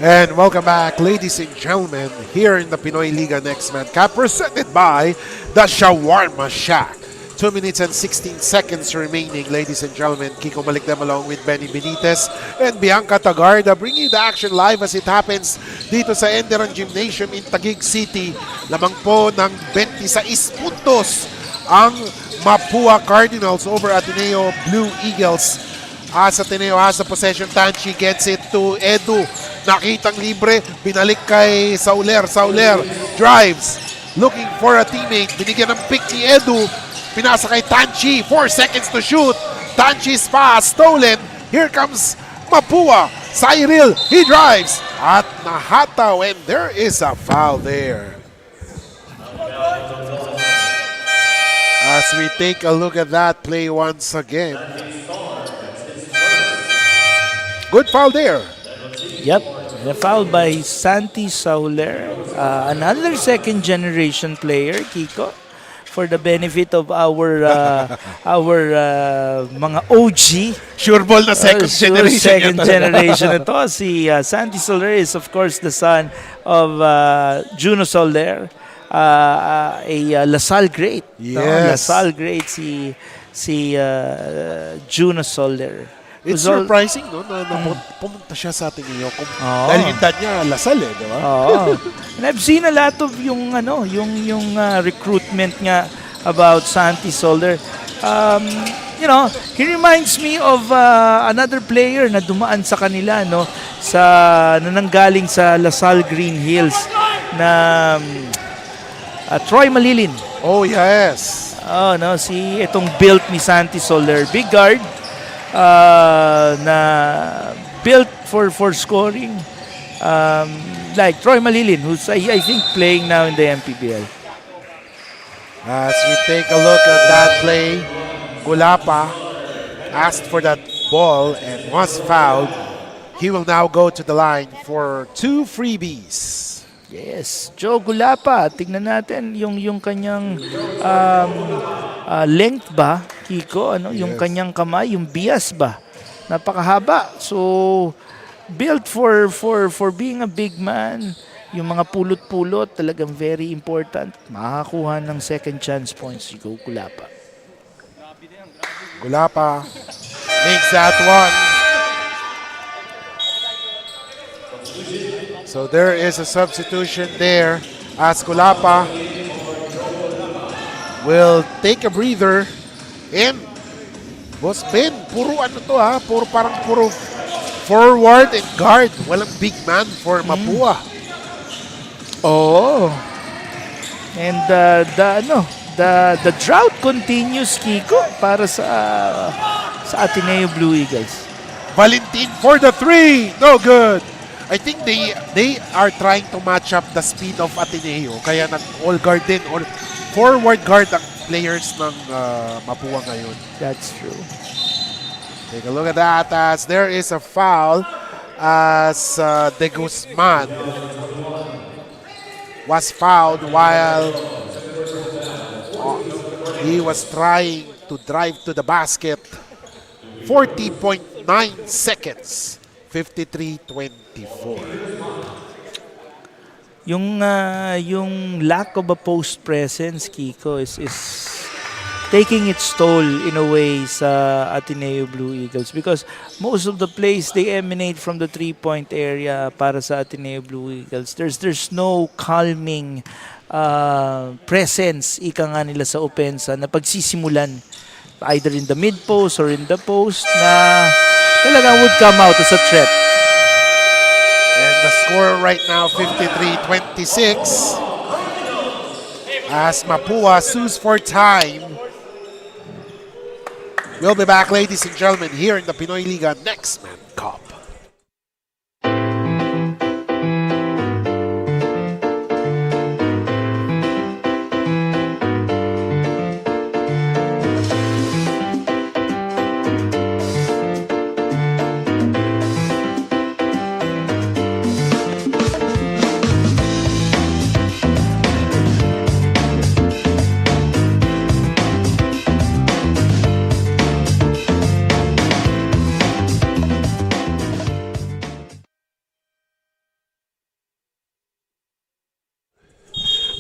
Speaker 1: And welcome back, ladies and gentlemen, here in the Pinoyliga Next Man Cup, presented by the Shawarma Shack. 2 minutes and 16 seconds remaining, ladies and gentlemen. Kiko Malikdem along with Benny Benitez and Bianca Tagarda, bringing the action live as it happens dito sa ENDERUN Gymnasium in Taguig City. Lamang po ng 26 puntos ang Mapua Cardinals over Ateneo Blue Eagles. As Ateneo has the possession, Tanchi gets it to Edu. Nakitang libre, binalik kay Sauler. Sauler drives, looking for a teammate. Binigyan ng pick ni Edu. Pinasa kay Tanchi, 4 seconds to shoot. Tanchi's pass, stolen. Here comes Mapua. Cyril, he drives. at nahataw, and there is a foul there. As we take a look at that play once again. Good foul there.
Speaker 4: Yep, the foul by Santi Sauler, another second generation player, Kiko, for the benefit of our mga OG.
Speaker 1: Sure ball na second generation.
Speaker 4: Second generation ito. Si Santi Soler is of course the son of Juno Soler, a Lasal great. No?
Speaker 1: Yes.
Speaker 4: Lasal great si Juno Soler.
Speaker 1: It's surprising, no, na pumunta siya sa Ateneo.
Speaker 4: Oo.
Speaker 1: Dahil yung dad niya, Lasal di ba?
Speaker 4: Oo. And I've seen a lot of yung recruitment nga about Santi Soler. You know, he reminds me of another player na dumaan sa kanila, no, na nanggaling sa Lasal Green Hills na Troy Malilin.
Speaker 1: Oh, yes.
Speaker 4: Oh, no, si itong built ni Santi Soler, big guard na built for scoring. Like Troy Malilin, who's I think playing now in the MPBL.
Speaker 1: As we take a look at that play, Gulapa asked for that ball and was fouled. He will now go to the line for 2 freebies.
Speaker 4: Yes, Joe Gulapa, tingnan natin yung kanyang length ba, Kiko, ano, yung kanyang kamay, yung bias ba. Napakahaba. So built for being a big man. Yung mga pulot-pulot talagang very important. Makakuha ng second chance points si Joe Gulapa.
Speaker 1: Gulapa makes that one. So there is a substitution there as Gulapa will take a breather. And Boss Ben, puro ano to ha, puro forward and guard. Walang big man for Mapua.
Speaker 4: Oh. And the drought continues, Kiko, para sa Ateneo Blue Eagles.
Speaker 1: Valentin for the 3. No good. I think they are trying to match up the speed of Ateneo. Kaya all guard din, or forward guard ang players ng Mapua ngayon.
Speaker 4: That's true.
Speaker 1: Take a look at that as there is a foul as De Guzman was fouled while he was trying to drive to the basket. 40.9 seconds. 53-24.
Speaker 4: Yung lack of a post presence, Kiko, is taking its toll in a way sa Ateneo Blue Eagles, because most of the plays they emanate from the 3-point area para sa Ateneo Blue Eagles. There's no calming presence, ika nga nila sa opensa, na pagsisimulan either in the mid post or in the post na talagang would come out as a threat.
Speaker 1: And the score right now, 53-26. As Mapua sues for time. We'll be back, ladies and gentlemen, here in the Pinoyliga Next Man Cup.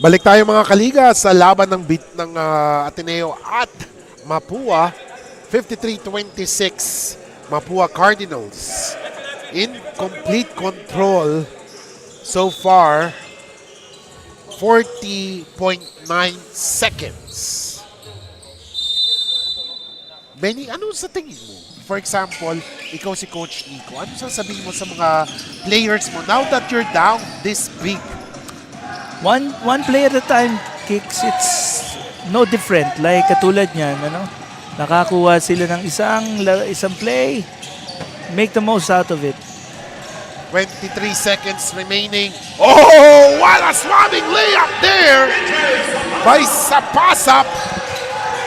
Speaker 1: Balik tayo mga kaliga sa laban ng Ateneo at Mapua. 53-26, Mapua Cardinals in complete control so far. 40.9 seconds. Benny, ano sa tingin mo? For example, ikaw si Coach Nico, ano sasabihin mo sa mga players mo now that you're down this big?
Speaker 4: One play at a time, Kicks, it's no different. Like katulad niyan, ano? Nakakuha sila ng isang play, make the most out of it.
Speaker 1: 23 seconds remaining. Oh, what a swabbing layup there by Sapasap.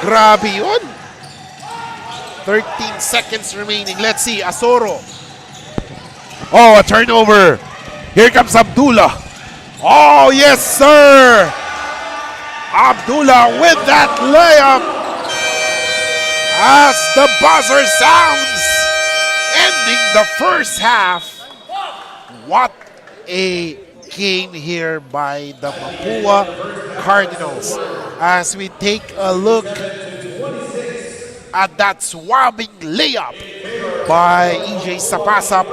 Speaker 1: Grabe yun. 13 seconds remaining. Let's see, Asoro. Oh, a turnover. Here comes Abdullah. Oh, yes, sir. Abdullah with that layup. As the buzzer sounds, ending the first half. What a game here by the Mapua Cardinals. As we take a look at that swabbing layup by EJ Sapasap.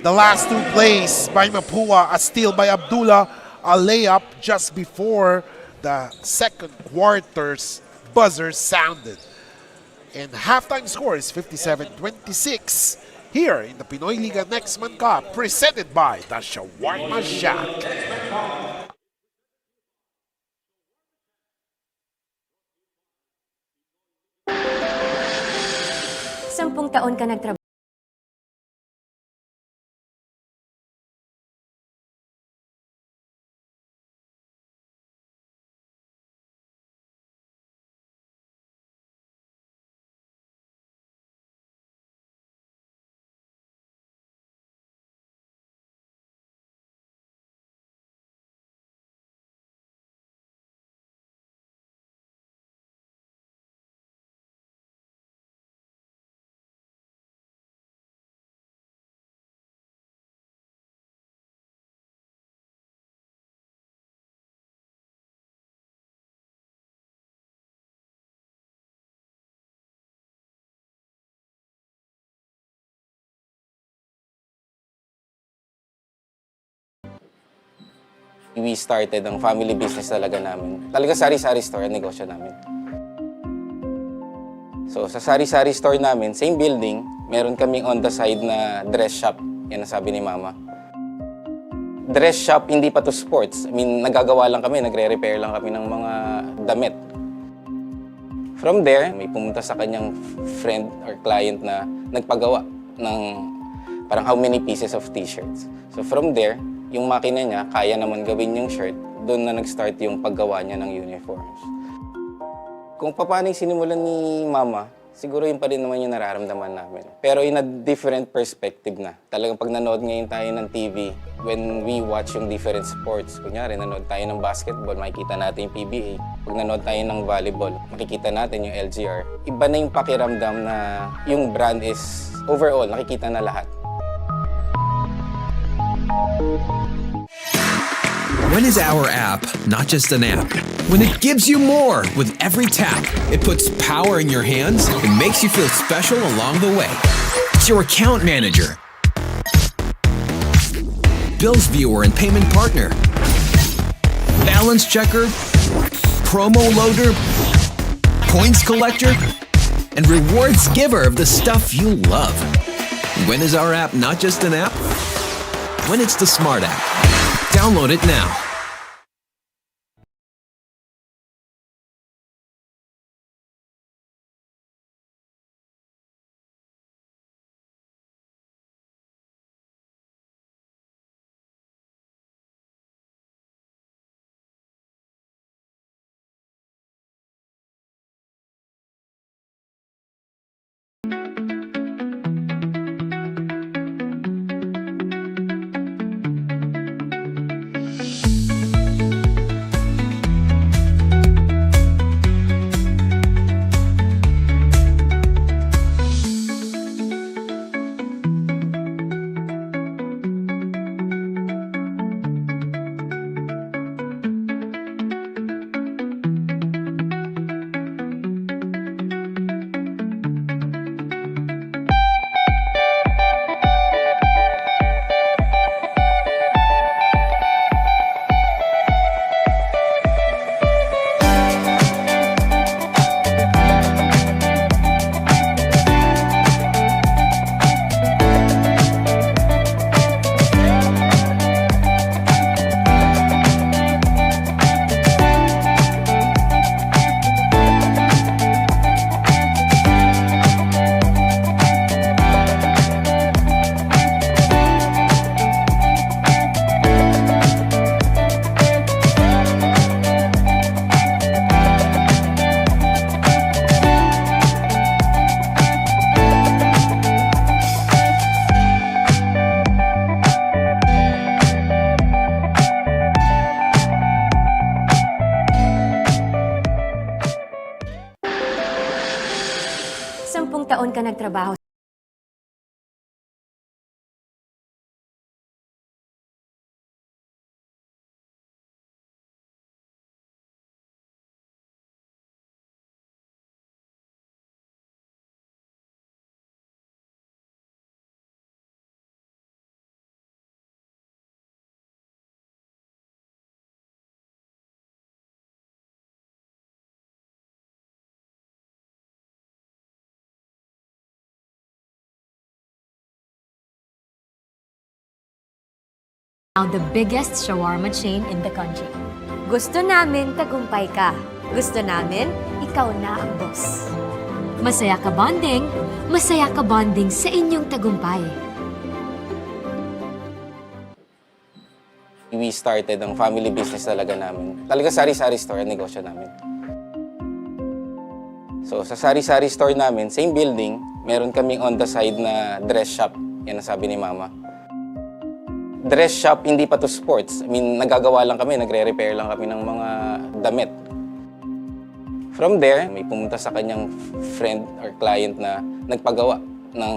Speaker 1: The last two plays by Mapua, a steal by Abdullah, a layup just before the second quarter's buzzer sounded. And halftime score is 57-26 here in the Pinoyliga Next Man Cup, presented by the Shawarma Shack.
Speaker 7: 10 taon ka nagtrabaho.
Speaker 2: We started ang family business talaga namin. Talaga sari-sari store ang negosyo namin. So sa sari-sari store namin, same building, meron kaming on the side na dress shop. Yan ang sabi ni Mama. Dress shop, hindi pa to sports. I mean, nagagawa lang kami, nagre-repair lang kami ng mga damit. From there, may pumunta sa kanyang friend or client na nagpagawa ng parang how many pieces of t-shirts. So from there, yung makina niya, kaya naman gawin yung shirt, doon na nag-start yung paggawa niya ng uniforms. Kung paano yung sinimulan ni Mama, siguro yun pa rin naman yung nararamdaman namin. Pero in a different perspective na. Talagang pag nanood ngayon tayo ng TV, when we watch yung different sports, kunyari nanood tayo ng basketball, makikita natin yung PBA. Pag nanood tayo ng volleyball, makikita natin yung LGR. Iba na yung pakiramdam na yung brand is overall, nakikita na lahat.
Speaker 3: When is our app not just an app? When it gives you more with every tap, it puts power in your hands and makes you feel special along the way. It's your account manager, bills viewer and payment partner, balance checker, promo loader, points collector, and rewards giver of the stuff you love. When is our app not just an app? When it's the Smart app. Download it now.
Speaker 7: 10 taon ka nagtrabaho. Now the biggest shawarma chain in the country. Gusto namin tagumpay ka. Gusto namin ikaw na ang boss. Masaya ka bonding sa inyong tagumpay.
Speaker 2: We started ang family business talaga namin. Talaga sari-sari store ang negosyo namin. So sa sari-sari store namin, same building, meron kaming on the side na dress shop. Yan ang sabi ni Mama. Dress shop, hindi pa to sports. I mean, nagagawa lang kami, nagre-repair lang kami ng mga damit. From there, may pumunta sa kanyang friend or client na nagpagawa ng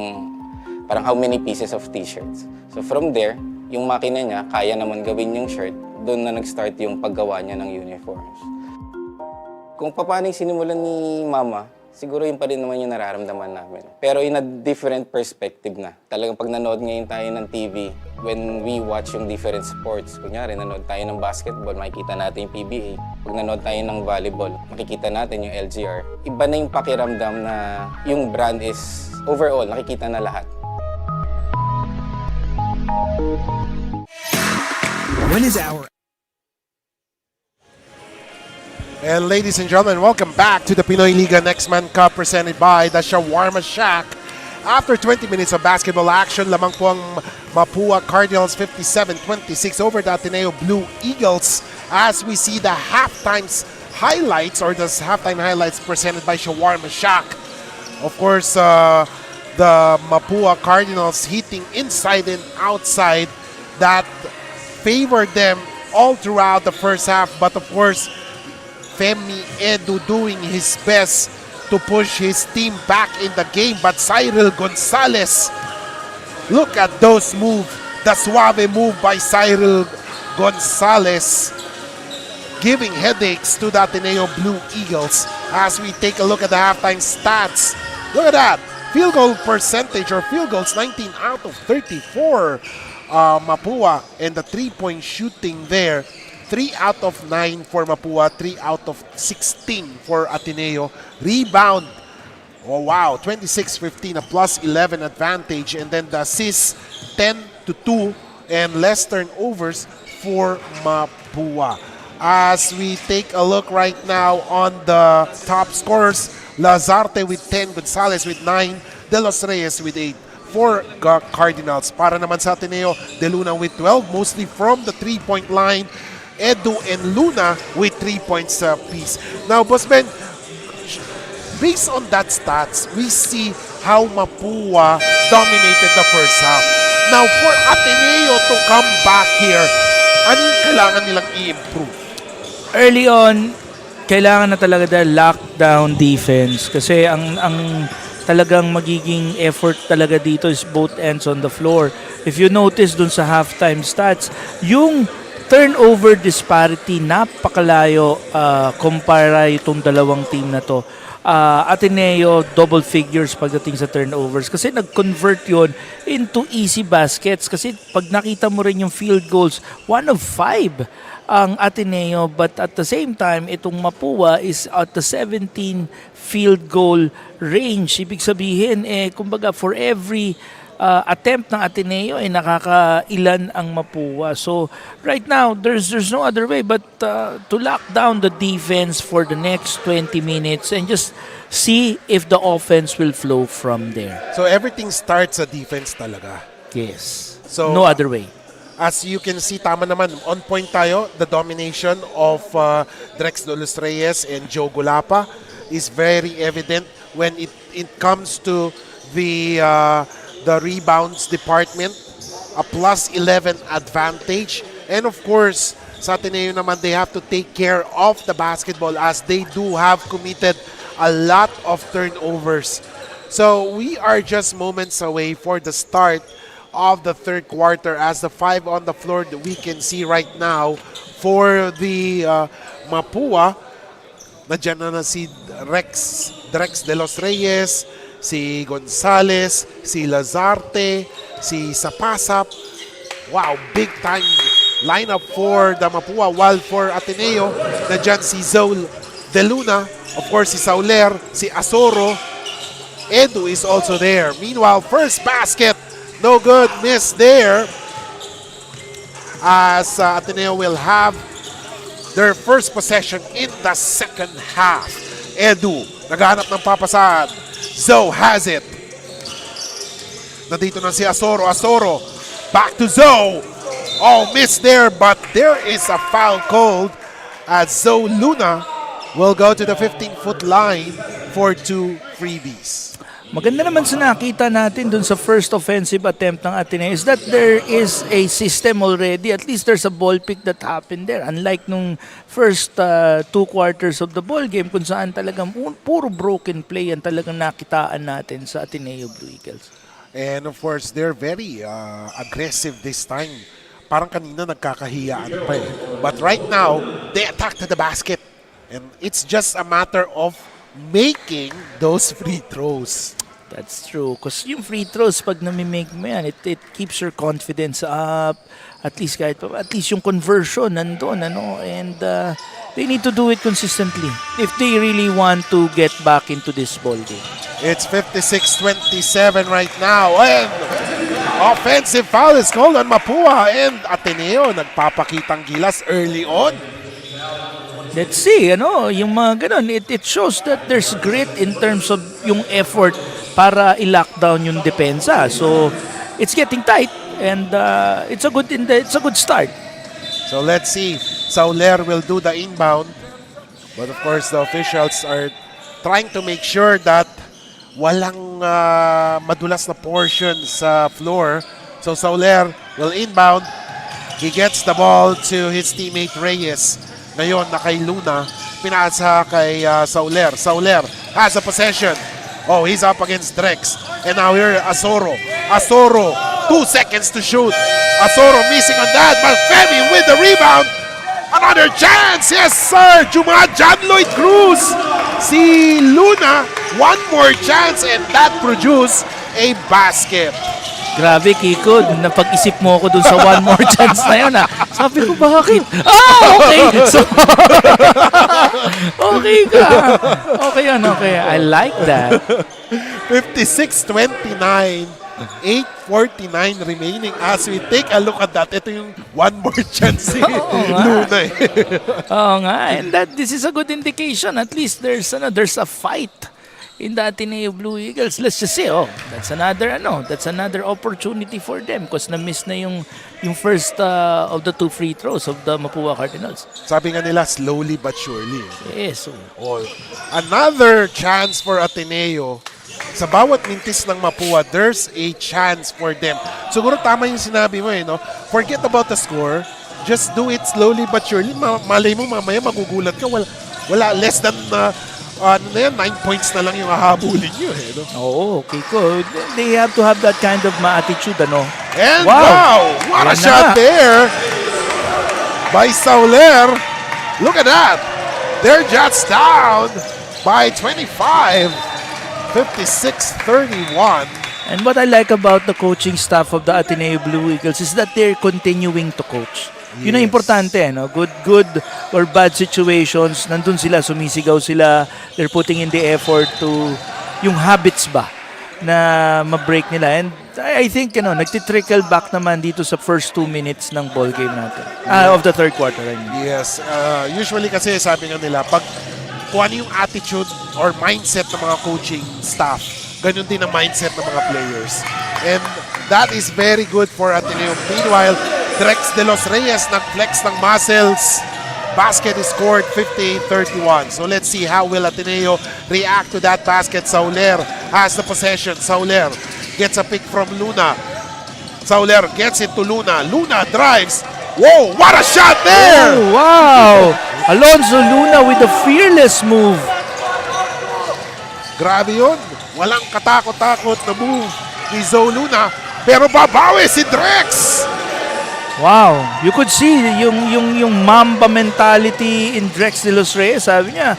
Speaker 2: parang how many pieces of t-shirts. So from there, yung makina niya, kaya naman gawin yung shirt, doon na nag-start yung paggawa niya ng uniforms. Kung paano yung sinimulan ni Mama, siguro yun pa rin naman yung nararamdaman namin. Pero in a different perspective na. Talagang pag nanood ngayon tayo ng TV, when we watch yung different sports, kunyari nanood tayo ng basketball, makikita natin yung PBA. Pag nanood tayo ng volleyball, makikita natin yung LGR. Iba na yung pakiramdam na yung brand is overall, nakikita na lahat.
Speaker 3: When is our
Speaker 1: And ladies and gentlemen, welcome back to the Pinoyliga Next Man Cup presented by the Shawarma Shack. After 20 minutes of basketball action, lamang po ang Mapua Cardinals 57-26 over the Ateneo Blue Eagles as we see the halftime highlights presented by Shawarma Shack. Of course, the Mapua Cardinals hitting inside and outside that favored them all throughout the first half, but of course, Femi Edu doing his best to push his team back in the game. But Cyril Gonzalez, look at those moves. The suave move by Cyril Gonzalez, giving headaches to the Ateneo Blue Eagles. As we take a look at the halftime stats, look at that. Field goal percentage or field goals, 19 out of 34. Mapua, and the three-point shooting there, 3 out of 9 for Mapua, 3 out of 16 for Ateneo. Rebound, oh wow, 26-15, a plus 11 advantage. And then the assists, 10-2, and less turnovers for Mapua. As we take a look right now on the top scorers, Lazarte with 10, Gonzalez with 9, De Los Reyes with 8. For Cardinals. Para naman sa Ateneo, De Luna with 12, mostly from the three-point line. Edu and Luna with 3 points apiece. Now, Boss Ben, based on that stats, we see how Mapua dominated the first half. Now, for Ateneo to come back here, anong kailangan nilang i-improve?
Speaker 4: Early on, kailangan na talaga dahil lockdown defense kasi ang talagang magiging effort talaga dito is both ends on the floor. If you notice dun sa halftime stats, yung turnover disparity napakalayo kumpara itong dalawang team na to. Ateneo double figures pagdating sa turnovers kasi nag-convert yon into easy baskets kasi pag nakita mo rin yung field goals, 1 of 5 ang Ateneo, but at the same time itong Mapua is at the 17 field goal range. Ibig sabihin kumbaga for every attempt ng Ateneo ay nakakailan ang Mapua. So right now there's no other way but to lock down the defense for the next 20 minutes and just see if the offense will flow from there.
Speaker 1: So everything starts sa defense talaga.
Speaker 4: Yes.
Speaker 1: So
Speaker 4: No other way.
Speaker 1: as you can see, tama naman, on point tayo. The domination of Drex De Los Reyes and Joe Gulapa is very evident when it comes to the rebounds department. A plus 11 advantage. And of course, sa Ateneo naman, they have to take care of the basketball as they do have committed a lot of turnovers. So we are just moments away for the start of the third quarter as the 5 on the floor that we can see right now for the Mapua. Nandiyan na si Drex de los Reyes, si Gonzales, si Lazarte, si Sapasap. Wow, big time lineup for the Mapua. While for Ateneo, nandiyan si Zol De Luna, of course si Sauler, si Asoro, Edu is also there. Meanwhile, first basket, no good, miss there. As Ateneo will have their first possession in the second half. Edu, naghahanap ng papasahan. Zo has it. Nandito na si Asoro. Asoro, back to Zo. Oh, miss there, but there is a foul called as Zo Luna will go to the 15-foot line for 2 freebies.
Speaker 4: Maganda naman sa nakita natin dun sa first offensive attempt ng Ateneo is that there is a system already. At least there's a ball pick that happened there. Unlike nung first 2 quarters of the ball game kung saan talagang puro broken play ang talagang nakitaan natin sa Ateneo Blue Eagles.
Speaker 1: And of course, they're very aggressive this time. Parang kanina nagkakahiyaan pa eh. But right now, they attack to the basket. And it's just a matter of making those free throws.
Speaker 4: That's true. Because yung free throws, pag nami-make mo yan, it keeps your confidence up. At least yung conversion nandun, ano? And they need to do it consistently if they really want to get back into this ball game.
Speaker 1: It's 56-27 right now. And offensive foul is called on Mapua. And Ateneo nagpapakitang gilas early on.
Speaker 4: Let's see, yung mga ganun, it shows that there's grit in terms of yung effort para i-lockdown yung depensa. So, it's getting tight and it's a good start.
Speaker 1: So let's see. Sauler will do the inbound. But of course, the officials are trying to make sure that walang madulas na portion sa floor. So Sauler will inbound. He gets the ball to his teammate Reyes. Ngayon na kay Luna, pinasa kay Sauler. Sauler has a possession. Oh, he's up against Drex. And now here, Asoro. Asoro, 2 seconds to shoot. Asoro missing on that, but Femi with the rebound. Another chance, yes sir. John Lloyd Cruz. Si Luna, one more chance and that produced a basket.
Speaker 4: Grabe, Kiko, napag-isip mo ako dun sa one more chance na yun. Sabi ko, bakit? Okay! So, okay ka. Okay yun, okay. I like that.
Speaker 1: 56-29, 8:49 remaining. As we take a look at that, ito yung one more chance si Luna.
Speaker 4: Oo nga, and this is a good indication. At least there's a fight in the Ateneo Blue Eagles. Let's just say, that's another opportunity for them because na-miss na yung first of the 2 free throws of the Mapua Cardinals.
Speaker 1: Sabi nga nila, slowly but surely.
Speaker 4: Yes.
Speaker 1: Another chance for Ateneo. Sa bawat mintis ng Mapua, there's a chance for them. Siguro tama yung sinabi mo no? Forget about the score. Just do it slowly but surely. Malay mo mamaya magugulat ka. Wala less than 9 points na lang yung hahabulin nyo no?
Speaker 4: Oo, Kiko. They have to have that kind of attitude,
Speaker 1: And wow! What a shot there by Sauler. Look at that. They're just down by 25. 56-31.
Speaker 4: And what I like about the coaching staff of the Ateneo Blue Eagles is that they're continuing to coach. Yun ang importante, good or bad situations, nandun sila, sumisigaw sila, they're putting in the effort to, yung habits ba, na ma-break nila. And I think, nagtitrickle back naman dito sa first 2 minutes ng ball game natin. Of the third quarter, I mean.
Speaker 1: Yes. Usually kasi sabi nga nila, pag kung ano yung attitude or mindset ng mga coaching staff, ganun din ang mindset ng mga players. And that is very good for Ateneo. Meanwhile, Drex de los Reyes nag-flex ng muscles. Basket is scored 58-31. So let's see how will Ateneo react to that basket. Sauler has the possession. Sauler gets a pick from Luna. Sauler gets it to Luna. Luna drives. Whoa, what a shot there!
Speaker 4: Oh, wow! Alonzo Luna with a fearless move.
Speaker 1: Grabe yun. Walang katakot-takot na move ni Zoe Luna. Pero babawi si Drex.
Speaker 4: Wow, you could see yung Mamba mentality in Drex de los Reyes. Sabi niya,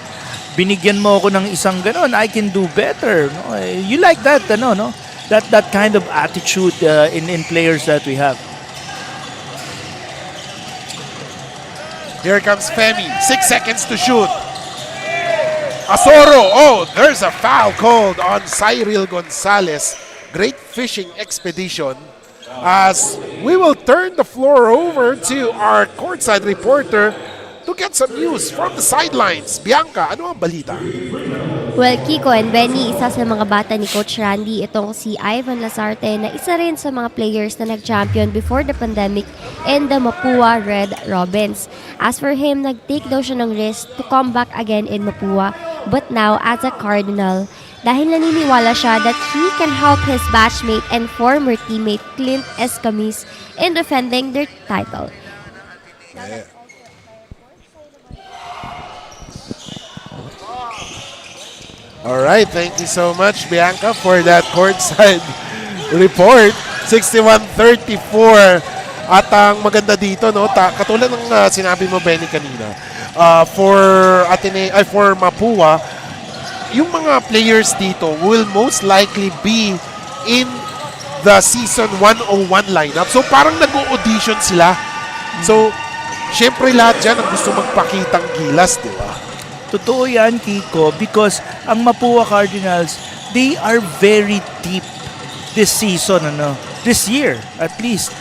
Speaker 4: binigyan mo ako ng isang ganon, I can do better. No? You like that, no? That kind of attitude in players that we have.
Speaker 1: Here comes Femi. 6 seconds to shoot. Asoro. Oh, there's a foul called on Cyril Gonzalez. Great fishing expedition. As we will turn the floor over to our courtside reporter to get some news from the sidelines. Bianca, ano ang balita?
Speaker 5: Well, Kiko and Benny, isa sa mga bata ni Coach Randy, itong si Ivan Lazarte na isa rin sa mga players na nag-champion before the pandemic in the Mapua Red Robins. As for him, nag-take daw siya ng risk to come back again in Mapua, but now as a Cardinal, dahil naniniwala siya that he can help his batchmate and former teammate Clint Escamis in defending their title.
Speaker 1: All right, thank you so much, Bianca, for that courtside report. 61-34. At ang maganda dito, no, katulad ng sinabi mo, Benny, kanina, for Ateneo, for Mapua, yung mga players dito will most likely be in the season 101 lineup. So parang nag-audition sila. So, syempre lahat dyan ang gusto magpakitang gilas, di ba?
Speaker 4: Totoo yan, Kiko, because ang Mapua Cardinals, they are very deep this season, this year at least.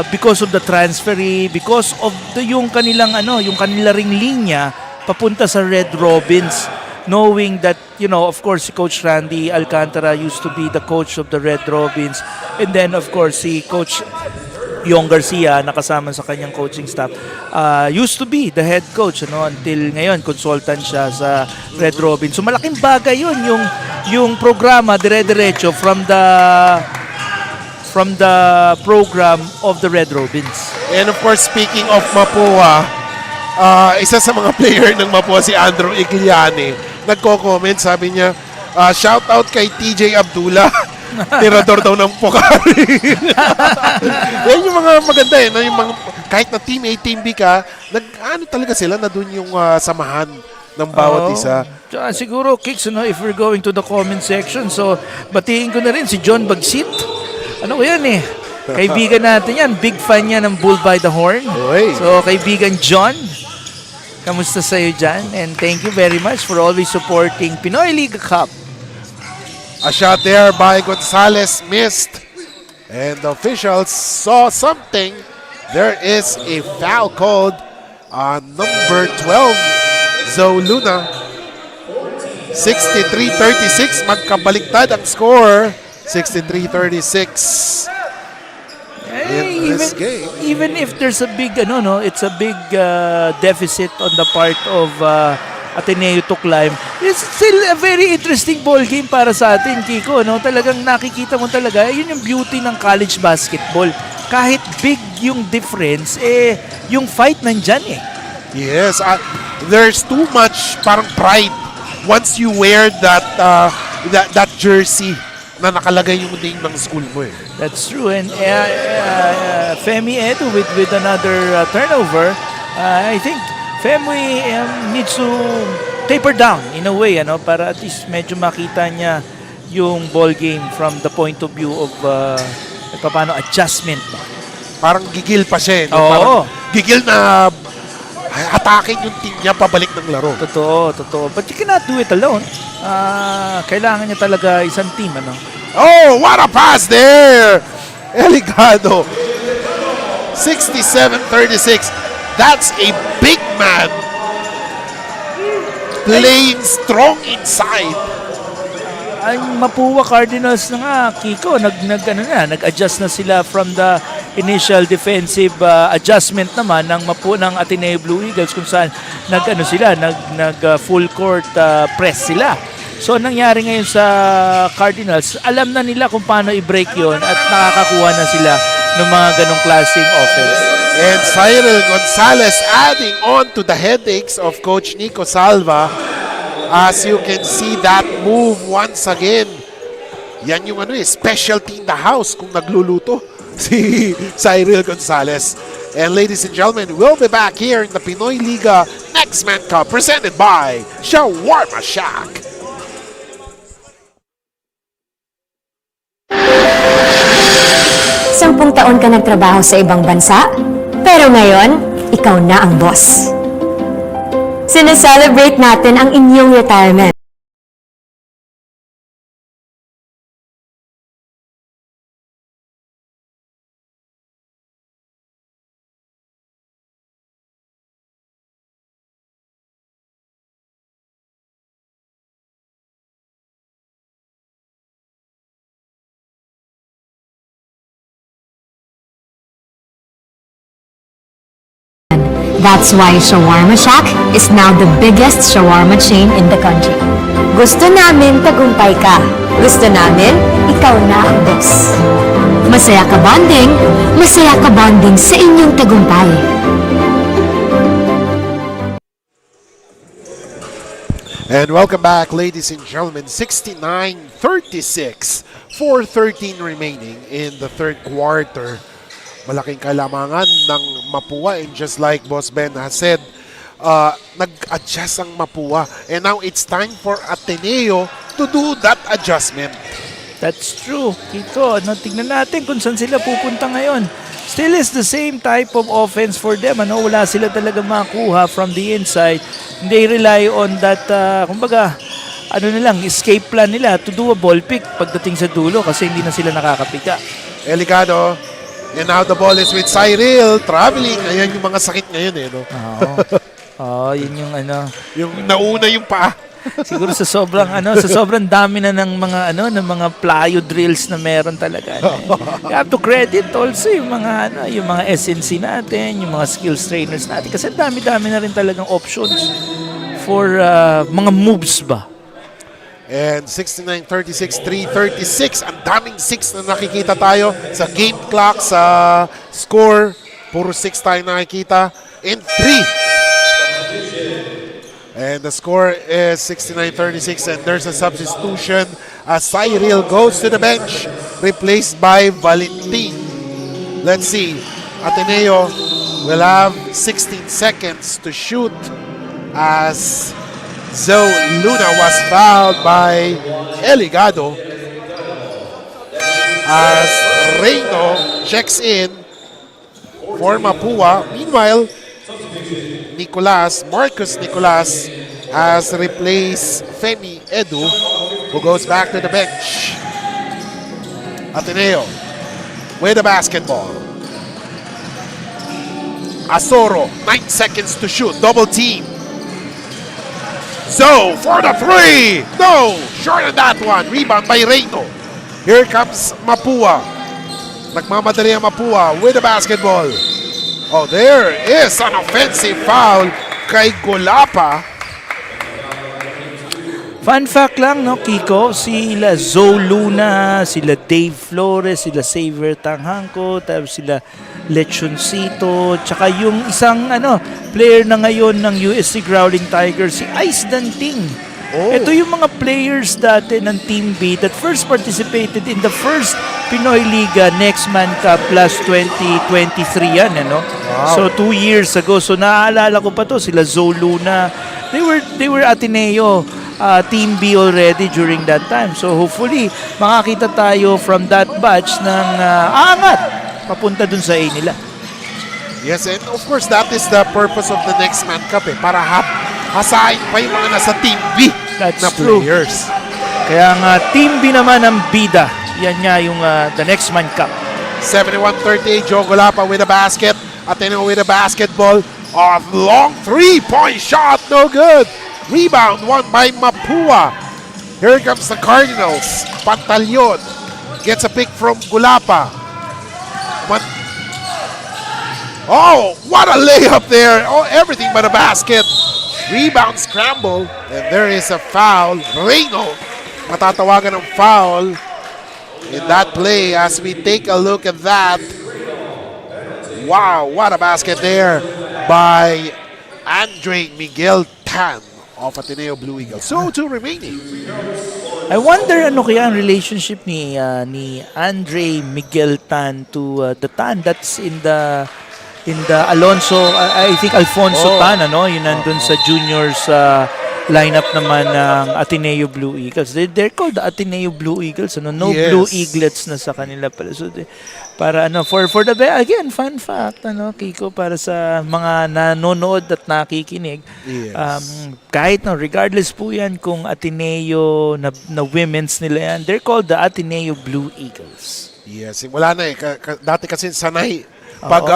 Speaker 4: Because of the transferee, because of yung kanilang yung kanila ring linya papunta sa Red Robins, knowing that, of course, si Coach Randy Alcantara used to be the coach of the Red Robins, and then of course si Coach Yong Garcia, nakasama sa kanyang coaching staff, used to be the head coach, until ngayon consultant siya sa Red Robins. So malaking bagay yun, yung programa dire-diretso from the program of the Red Robins.
Speaker 1: And of course, speaking of Mapua, isa sa mga player ng Mapua, si Andrew Igliani, nagko-comment, sabi niya, shout out kay TJ Abdullah, tirador daw ng Pokari. Yan yung mga maganda yung mga, kahit na team A, team B ka, talaga sila na dun yung samahan ng bawat isa.
Speaker 4: Siguro, Kicks, if we're going to the comment section, so batiin ko na rin si John Bagsit. Ano ko yan kaibigan natin yan. Big fan yan ng Bull by the Horn.
Speaker 1: Oy.
Speaker 4: So, kaibigan John, kamusta sa'yo dyan? And thank you very much for always supporting Pinoyliga Cup.
Speaker 1: A shot there by Gonzalez missed. And the officials saw something. There is a foul called on number 12, Zoe Luna. 63-36. Magkabaliktad ang score. 63-36. In this game.
Speaker 4: Even if there's a big, it's a big deficit on the part of Ateneo to climb, it's still a very interesting ball game para sa atin, Kiko. Talagang nakikita mo talaga, yun yung beauty ng college basketball. Kahit big yung difference, yung fight nandyan
Speaker 1: Yes, there's too much parang pride once you wear that jersey na nakalagay yung name ng school mo
Speaker 4: That's true. And Femi Edu with another turnover, I think Femi needs to taper down in a way, para at least medyo makita niya yung ball game from the point of view of paano adjustment.
Speaker 1: Parang gigil pa siya
Speaker 4: Oo.
Speaker 1: Parang gigil na hatakin yung team niya pabalik ng laro.
Speaker 4: Totoo. But you cannot do it alone. Kailangan niya talaga isang team,
Speaker 1: Oh, what a pass there! Eligado. 67-36. That's a big man playing strong inside.
Speaker 4: Ang Mapua Cardinals na nga, Kiko, nag-adjust na sila from the initial defensive adjustment naman ng Ateneo Blue Eagles, kung saan nag full court press sila. So nangyari ngayon sa Cardinals, alam na nila kung paano i-break yon at nakakakuha na sila ng mga ganong klaseng offense.
Speaker 1: And Cyril Gonzalez adding on to the headaches of Coach Nico Salva. As you can see that move once again. Yan yung specialty in the house kung nagluluto si Cyril Gonzalez. And ladies and gentlemen, we'll be back here in the Pinoyliga Next Man Cup presented by Shawarma Shack.
Speaker 7: 10 taon ka nagtrabaho sa ibang bansa, pero ngayon, ikaw na ang boss. Sineselebrate natin ang inyong retirement. That's why Shawarma Shack is now the biggest shawarma chain in the country. Gusto namin tagumpay ka. Gusto namin ikaw na ang boss. Masaya ka bonding sa inyong tagumpay.
Speaker 1: And welcome back, ladies and gentlemen. 69-36, 4:13 remaining in the third quarter. Malaking kalamangan ng Mapua, and just like Boss Ben has said, nag-adjust ang Mapua. And now it's time for Ateneo to do that adjustment.
Speaker 4: That's true, Kiko. Tingnan natin kung saan sila pupunta ngayon. Still is the same type of offense for them. Wala sila talaga makuha from the inside. They rely on that, escape plan nila to do a ball pick pagdating sa dulo kasi hindi na sila nakakapika.
Speaker 1: Eligado. And now the ball is with Cyril, traveling. Ayan yung mga sakit ngayon no?
Speaker 4: Oo, yun yung
Speaker 1: Yung nauna yung paa.
Speaker 4: Siguro sa sobrang dami na ng mga plyo drills na meron talaga. You have to credit also yung mga SNC natin, yung mga skills trainers natin kasi dami-dami na rin talagang options for mga moves ba.
Speaker 1: And 69-36, 3:36. Ang daming 6 na nakikita tayo sa game clock, sa score. Puro 6 tayo nakikita. And 3. And the score is 69-36, and there's a substitution as Cyril goes to the bench, replaced by Valentin. Let's see. Ateneo will have 16 seconds to shoot as Zoe Luna was fouled by Eligado as Reyno checks in for Mapua. Meanwhile, Marcus Nicolas has replaced Femi Edu, who goes back to the bench. Ateneo with the basketball. Asoro, 9 seconds to shoot, double team. So, for the 3! No! Short on that one. Rebound by Reyno. Here comes Mapua. Nagmamadali ang Mapua with the basketball. Oh, there is an offensive foul kay Golapa.
Speaker 4: Fun fact lang, Kiko, sila Zoe Luna, sila Dave Flores, sila Xavier Tanghangco, tapos sila Lechoncito, tsaka yung isang player na ngayon ng USC Growling Tigers, si Ice Danting. Ito yung mga players dati ng Team B that first participated in the first Pinoyliga Next Man Cup plus 2023 yan, Wow. So 2 years ago. So naaalala ko pa to, sila Zoe Luna. They were Ateneo Team B already during that time. So hopefully, makakita tayo from that batch ng aangat papunta dun sa A nila.
Speaker 1: Yes, and of course, that is the purpose of the Next Man Cup. Para hasain pa yung mga nasa Team B
Speaker 4: That's
Speaker 1: na
Speaker 4: true.
Speaker 1: players.
Speaker 4: Kaya nga, Team B naman ang bida. Yan nga yung the Next Man Cup.
Speaker 1: 71-38, Joe Golapa with a basket. Ateneo with a basketball. A long three-point shot, no good. Rebound won by Mapua. Here comes the Cardinals. Pantalion gets a pick from Golapa. Oh, what a layup there. Oh, everything but a basket. Rebound scramble. And there is a foul. Reyno matatawagan ng foul in that play as we take a look at that. Wow, what a basket there by Andre Miguel Tan of Ateneo Blue Eagles. So, 2 remaining.
Speaker 4: I wonder ano kaya ang relationship ni Andre Miguel Tan to the Tan that's in the Alonso, I think Alfonso Tan, ano, yun nandun sa juniors lineup naman ng Ateneo Blue Eagles. They're called the Ateneo Blue Eagles, ano, no
Speaker 1: Yes.
Speaker 4: Blue Eaglets na sa kanila pala. So para ano, for the again, fun fact, ano, Kiko, para sa mga nanonood at nakikinig,
Speaker 1: Yes.
Speaker 4: kahit no, regardless po yan kung Ateneo na women's nila yan, they're called the Ateneo Blue Eagles.
Speaker 1: Yes, wala na eh. Dati kasi sanay pag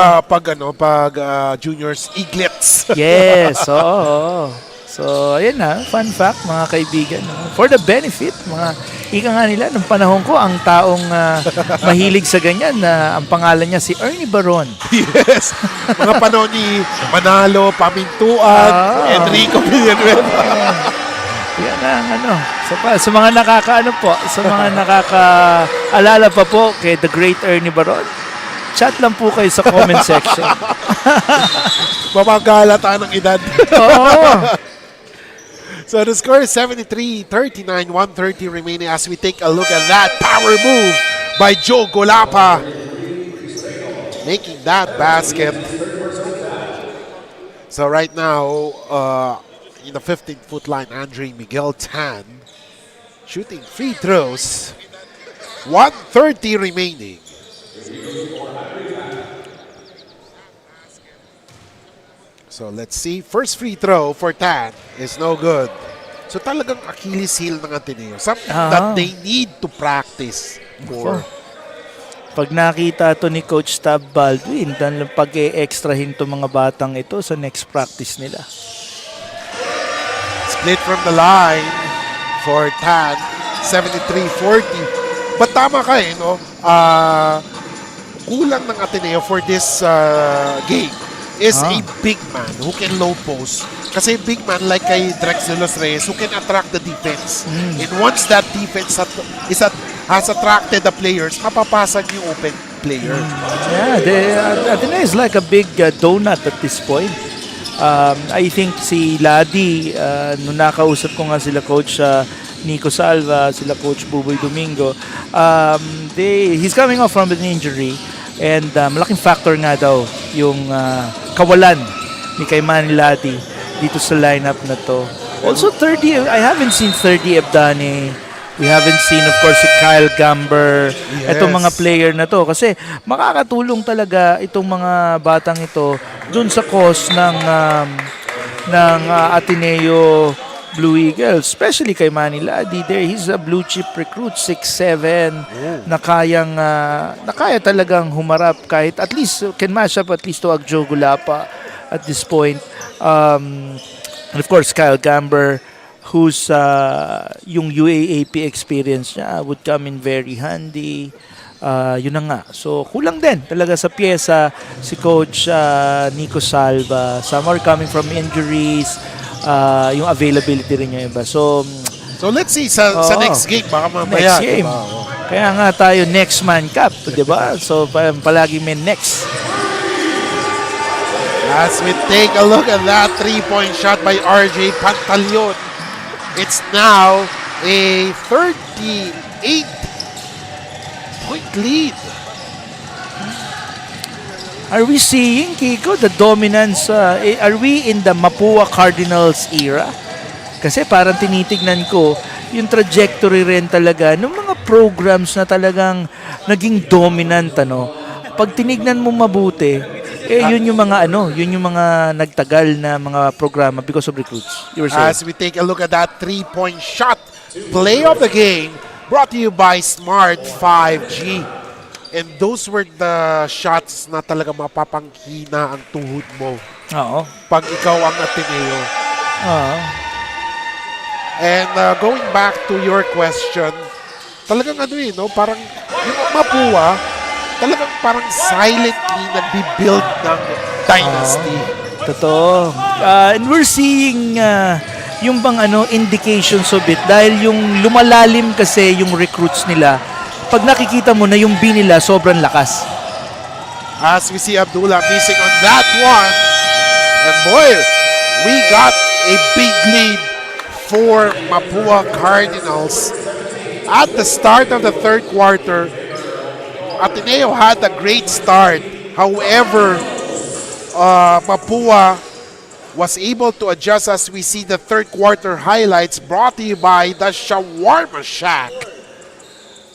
Speaker 1: juniors eaglets.
Speaker 4: Yes, oo. So, ayan na, fun fact mga kaibigan. No? For the benefit, ika nga nila, nung panahon ko, ang taong mahilig sa ganyan, ang pangalan niya si Ernie Baron.
Speaker 1: Yes. Mga panahon ni Manalo, Pamintuan, Enrico Villanueva.
Speaker 4: Yan ang ano. Sa mga sa mga nakakaalala pa po kay the great Ernie Baron, chat lang po kayo sa comment section.
Speaker 1: Mamagalata ng edad.
Speaker 4: Oo.
Speaker 1: So the score is 73-39, 130 remaining as we take a look at that power move by Joe Golapa. Making that basket. So right now, in the 15-foot line, Andre Miguel Tan shooting free throws. 130 remaining. So let's see. First free throw for Tan is no good. So talagang Achilles heel ng Ateneo. Something that they need to practice for.
Speaker 4: Pag nakita to ni Coach Tab Baldwin, pag-e-extrahin to mga batang ito sa next practice nila.
Speaker 1: Split from the line for Tan. 73-40. But tama ka eh, no? Kulang ng Ateneo for this game is a big man who can low post. Kasi big man like kay Drex de los Reyes who can attract the defense. And once that defense has attracted the players, mapapasag yung open player.
Speaker 4: Yeah, Ateneo is like a big donut at this point. I think si Ladi, nung nakausap ko nga sila Coach Nico Salva, sila Coach Buboy Domingo, he's coming off from an injury. And malaking factor nga daw yung kawalan ni Kaimani Ladi dito sa lineup na to. Also 30, I haven't seen 30 Ebdane. We haven't seen of course si Kyle Gamber.
Speaker 1: Yes.
Speaker 4: Itong mga player na to kasi makakatulong talaga itong mga batang ito dun sa cause ng Ateneo Blue Eagles, especially kay Manny Ladi there. He's a blue chip recruit, 6'7", na kaya talagang humarap kahit at least can match up at least to Joe Golapa at this point. And of course Kyle Gamber, who's yung UAAP experience niya would come in very handy. Yun na nga. So kulang din talaga sa pyesa si Coach Nico Salva. Some are coming from injuries. Yung availability rin yung iba. So
Speaker 1: let's see sa next game baka mamaya.
Speaker 4: Next game. Diba? Kaya nga tayo next man cup, 'di ba? So palagi may next.
Speaker 1: As we take a look at that 3-point shot by RJ Pantaleon. It's now a 38-point lead.
Speaker 4: Are we seeing, Kiko, the dominance? Are we in the Mapua Cardinals era? Kasi parang tinitignan ko yung trajectory rin talaga ng mga programs na talagang naging dominant, ano. Pag tinignan mo mabuti, yun yung mga nagtagal na mga programa because of recruits. You were saying.
Speaker 1: As we take a look at that 3-point shot, play of the game, brought to you by Smart 5G. And those were the shots na talaga mapapanghina ang tuhod mo.
Speaker 4: Oo.
Speaker 1: Pag ikaw ang Ateneo.
Speaker 4: Oo.
Speaker 1: And going back to your question, talagang parang yung Mapua, talagang parang silently nagbi-build ng dynasty.
Speaker 4: Totoo. And we're seeing yung bang indications of it dahil yung lumalalim kasi yung recruits nila. Pag nakikita mo na yung B nila sobrang lakas.
Speaker 1: As we see Abdullah missing on that one. And boy, we got a big lead for Mapua Cardinals. At the start of the third quarter, Ateneo had a great start. However, Mapua was able to adjust as we see the third quarter highlights brought to you by the Shawarma Shack.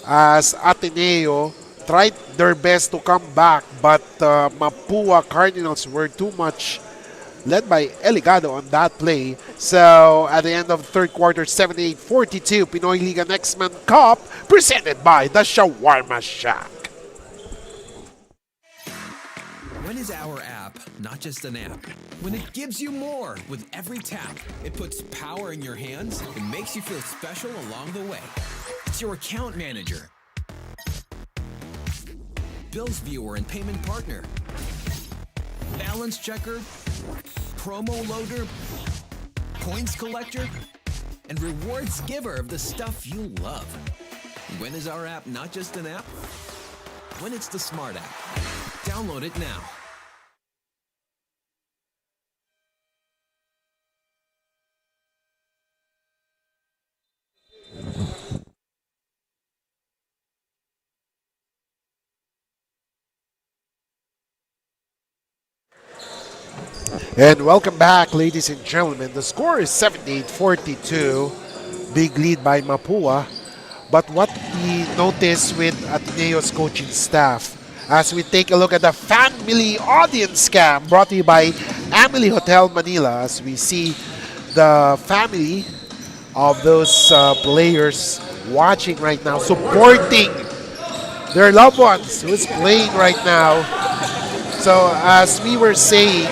Speaker 1: As Ateneo tried their best to come back, but Mapua Cardinals were too much led by Eligado on that play. So at the end of the third quarter, 78-42, Pinoyliga Next Man Cup presented by the Shawarma Shack.
Speaker 3: When is our app not just an app? When it gives you more with every tap, it puts power in your hands and makes you feel special along the way. It's your account manager, bills viewer and payment partner, balance checker, promo loader, points collector, and rewards giver of the stuff you love. When is our app not just an app? When it's the smart app. Download it now.
Speaker 1: And welcome back, ladies and gentlemen. The score is 78-42. Big lead by Mapua. But what we notice with Ateneo's coaching staff, as we take a look at the family audience cam brought to you by Emily Hotel Manila, as we see the family of those players watching right now, supporting their loved ones who's playing right now. So as we were saying,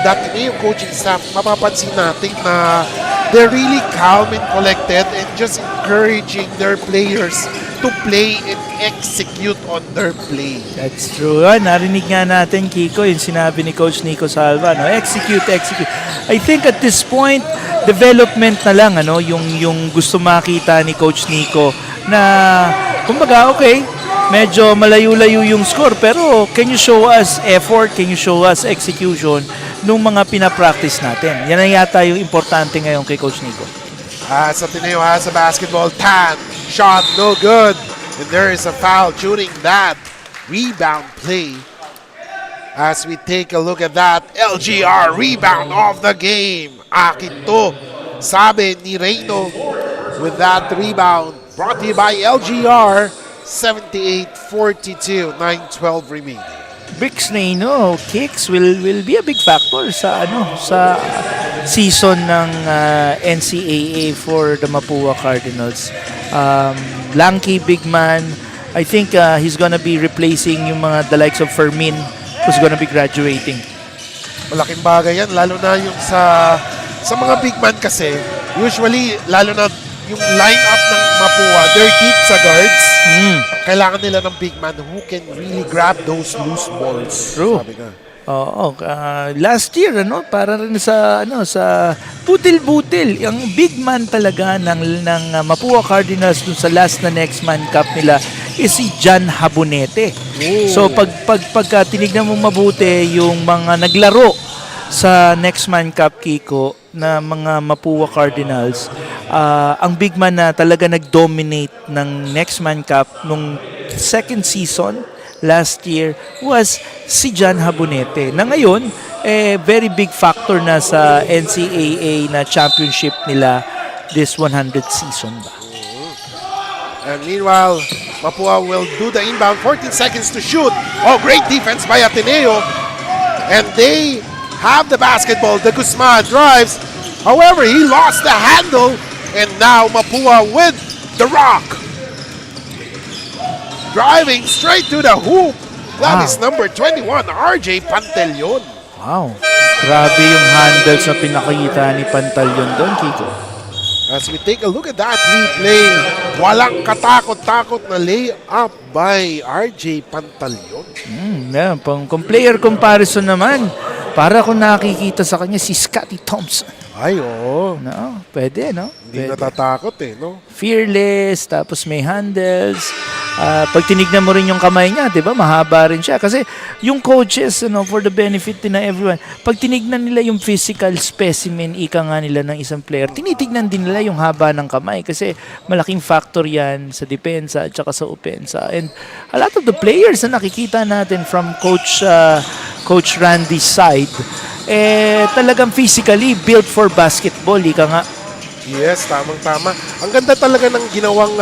Speaker 1: the Ateneo coaching staff, mapapansin natin na they're really calm and collected and just encouraging their players to play and execute on their play.
Speaker 4: That's true. Narinig nga natin, Kiko, yung sinabi ni Coach Nico Salva, no? Execute. I think at this point, development na lang, ano, yung gusto makita ni Coach Nico na, kumbaga, okay, medyo malayo-layo yung score, pero can you show us effort? Can you show us execution nung mga pinapractice natin? Yan ang yata yung importante ngayon kay Coach Nico.
Speaker 1: As Ateneo has a basketball, Tan, shot no good. And there is a foul during that rebound play. As we take a look at that, LGR rebound of the game. Akin to, sabi ni Reyno with that rebound. Brought to you by LGR, 78-42, 9-12 remaining.
Speaker 4: Reyno kicks will be a big factor sa sa season ng NCAA for the Mapua Cardinals. Lanky big man. I think he's gonna be replacing yung the likes of Fermin, who's gonna be graduating.
Speaker 1: Malaking bagay yan, lalo na yung sa mga big man kasi, usually, lalo na yung lineup ng Mapua, they're deep sa guards. Kailangan nila ng big man who can really grab those loose balls.
Speaker 4: True.
Speaker 1: Sabi nga.
Speaker 4: Oo, last year para rin sa sa butil-butil, ang big man talaga ng Mapua Cardinals dun sa last na Next Man Cup nila is si John Habonete. So pag tinignan mo mabuti yung mga naglaro sa Next Man Cup, Kiko, na mga Mapua Cardinals, ang big man na talaga nag-dominate ng Next Man Cup nung second season last year was si John Habonete. Na ngayon, very big factor na sa NCAA na championship nila this 100 season ba.
Speaker 1: And meanwhile, Mapua will do the inbound, 14 seconds to shoot. Oh, great defense by Ateneo. And they have the basketball. The Guzman drives. However, he lost the handle. And now Mapua with the rock. Driving straight to the hoop. That is number 21, RJ Pantelion.
Speaker 4: Wow. Grabe yung handles na pinakita ni Pantelion doon, Kiko.
Speaker 1: As we take a look at that replay, walang katakot-takot na layup by RJ Pantelion.
Speaker 4: Kung player comparison naman, para kung nakikita sa kanya si Scotty Thompson.
Speaker 1: Ay, oo.
Speaker 4: No, pwede, no?
Speaker 1: Hindi
Speaker 4: Pwede.
Speaker 1: natatakot no?
Speaker 4: Fearless, tapos may handles. Pag tinignan mo rin yung kamay niya, 'di ba? Mahaba rin siya kasi yung coaches, for the benefit din na everyone, pag tinignan nila yung physical specimen ika nga nila ng isang player, tinitignan din nila yung haba ng kamay kasi malaking factor 'yan sa depensa at saka sa opensa. And a lot of the players na nakikita natin from Coach Randy's side, talagang physically built for basketball, ika nga.
Speaker 1: Yes, tamang-tama. Ang ganda talaga ng ginawang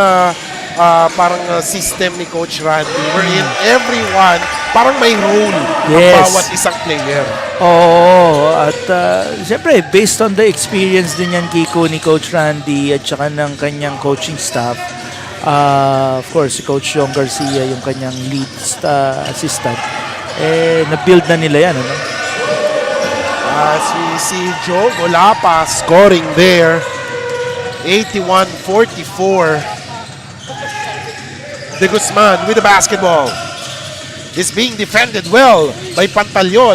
Speaker 1: parang system ni Coach Randy wherein everyone parang may role ng
Speaker 4: Yes.
Speaker 1: bawat isang player.
Speaker 4: Oo, at siyempre, based on the experience din yan, Kiko, ni Coach Randy at saka ng kanyang coaching staff, of course, si Coach Yong Garcia, yung kanyang lead assistant, na-build na nila yan, ano?
Speaker 1: Si Joe wala pa scoring there. 81-44. De Guzman with the basketball. Is being defended well by Pantaleon.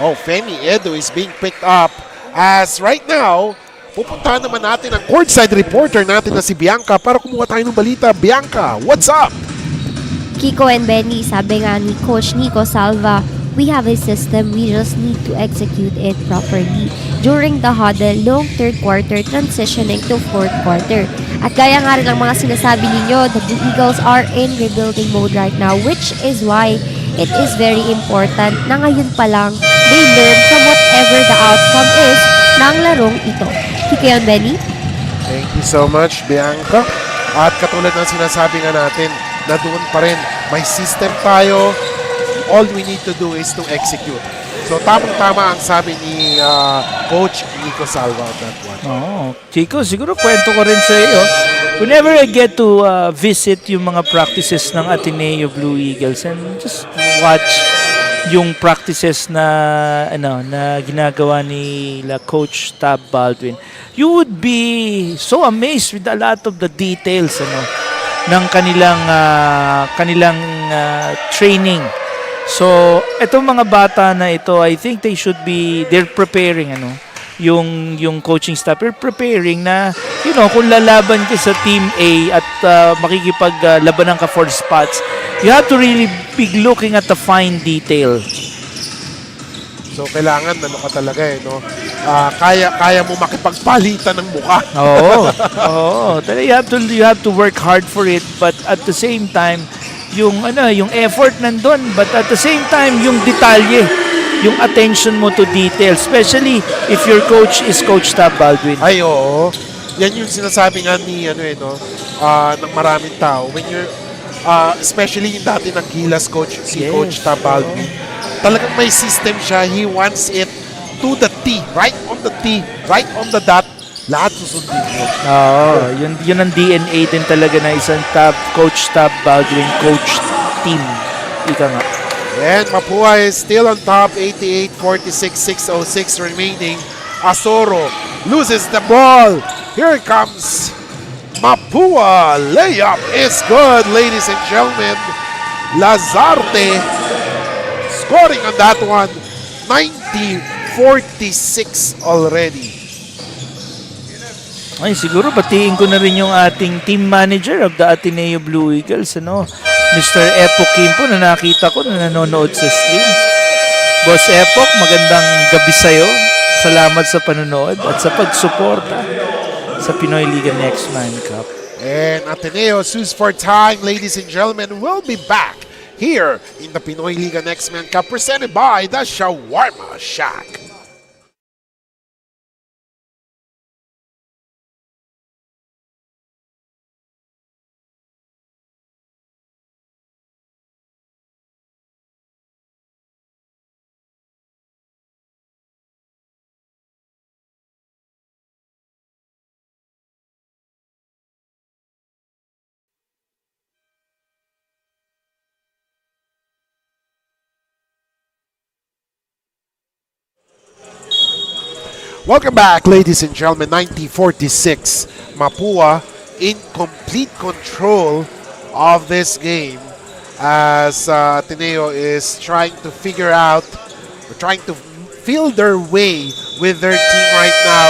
Speaker 1: Oh, Femi Edo is being picked up. As right now, pupuntahan naman natin ang courtside reporter natin na si Bianca para kumuha tayo ng balita. Bianca, what's up?
Speaker 5: Kiko and Benny, sabi nga ni Coach Nico Salva, we have a system, we just need to execute it properly. During the huddle, long third quarter, transitioning to fourth quarter. At gaya nga rin ang mga sinasabi ninyo, the Blue Eagles are in rebuilding mode right now, which is why it is very important na ngayon pa lang they learn from whatever the outcome is ng larong ito. Kiko and Benny?
Speaker 1: Thank you so much, Bianca. At katulad ng sinasabi nga natin, na doon pa rin, may system tayo. All we need to do is to execute. So, tamang-tama ang sabi ni Coach Nico Salva on that one.
Speaker 4: Oo. Chico, siguro kwento ko rin sa iyo. Whenever I get to visit yung mga practices ng Ateneo Blue Eagles and just watch yung practices na ginagawa ni Coach Tab Baldwin, you would be so amazed with a lot of the details ng kanilang training. So, etong mga bata na ito, I think they're preparing yung coaching staff, they're preparing na kung lalaban ka sa team A at makikipaglabanan ka for spots, you have to really be looking at the fine detail.
Speaker 1: So, kailangan ka talaga kaya mo makipagpalitan ng mukha.
Speaker 4: Oo. You have to work hard for it, but at the same time, yung effort nandun, but at the same time yung detalye, yung attention mo to detail, especially if your coach is Coach Tab Baldwin.
Speaker 1: Ay, oo. Yan yung sinasabi nga ni ng maraming tao when you're especially yung dati ng Gilas coach, si
Speaker 4: Yes.
Speaker 1: Coach Tab Baldwin. Talagang may system siya. He wants it to the T, right on the T, right on the dot. Lahat susundin mo.
Speaker 4: Yun ang DNA din talaga na isang Coach Tab Baldwin coach team. Ika nga.
Speaker 1: And Mapua is still on top, 88-46, 6:06 remaining. Asoro loses the ball. Here it comes. Mapua layup is good, ladies and gentlemen. Lazarte scoring on that one. 90-46 already.
Speaker 4: Ay, siguro batiin ko na rin yung ating team manager of the Ateneo Blue Eagles, Mr. Epok Kim po, na nakita ko na nanonood sa stream. Boss Epok, magandang gabi sa'yo. Salamat sa panonood at sa pagsuporta sa Pinoyliga Next Man Cup.
Speaker 1: And Ateneo sues for time, ladies and gentlemen. We'll be back here in the Pinoyliga Next Man Cup presented by the Shawarma Shack. Welcome back, ladies and gentlemen. 90-46. Mapua in complete control of this game as Ateneo is trying to figure out, or trying to feel their way with their team right now.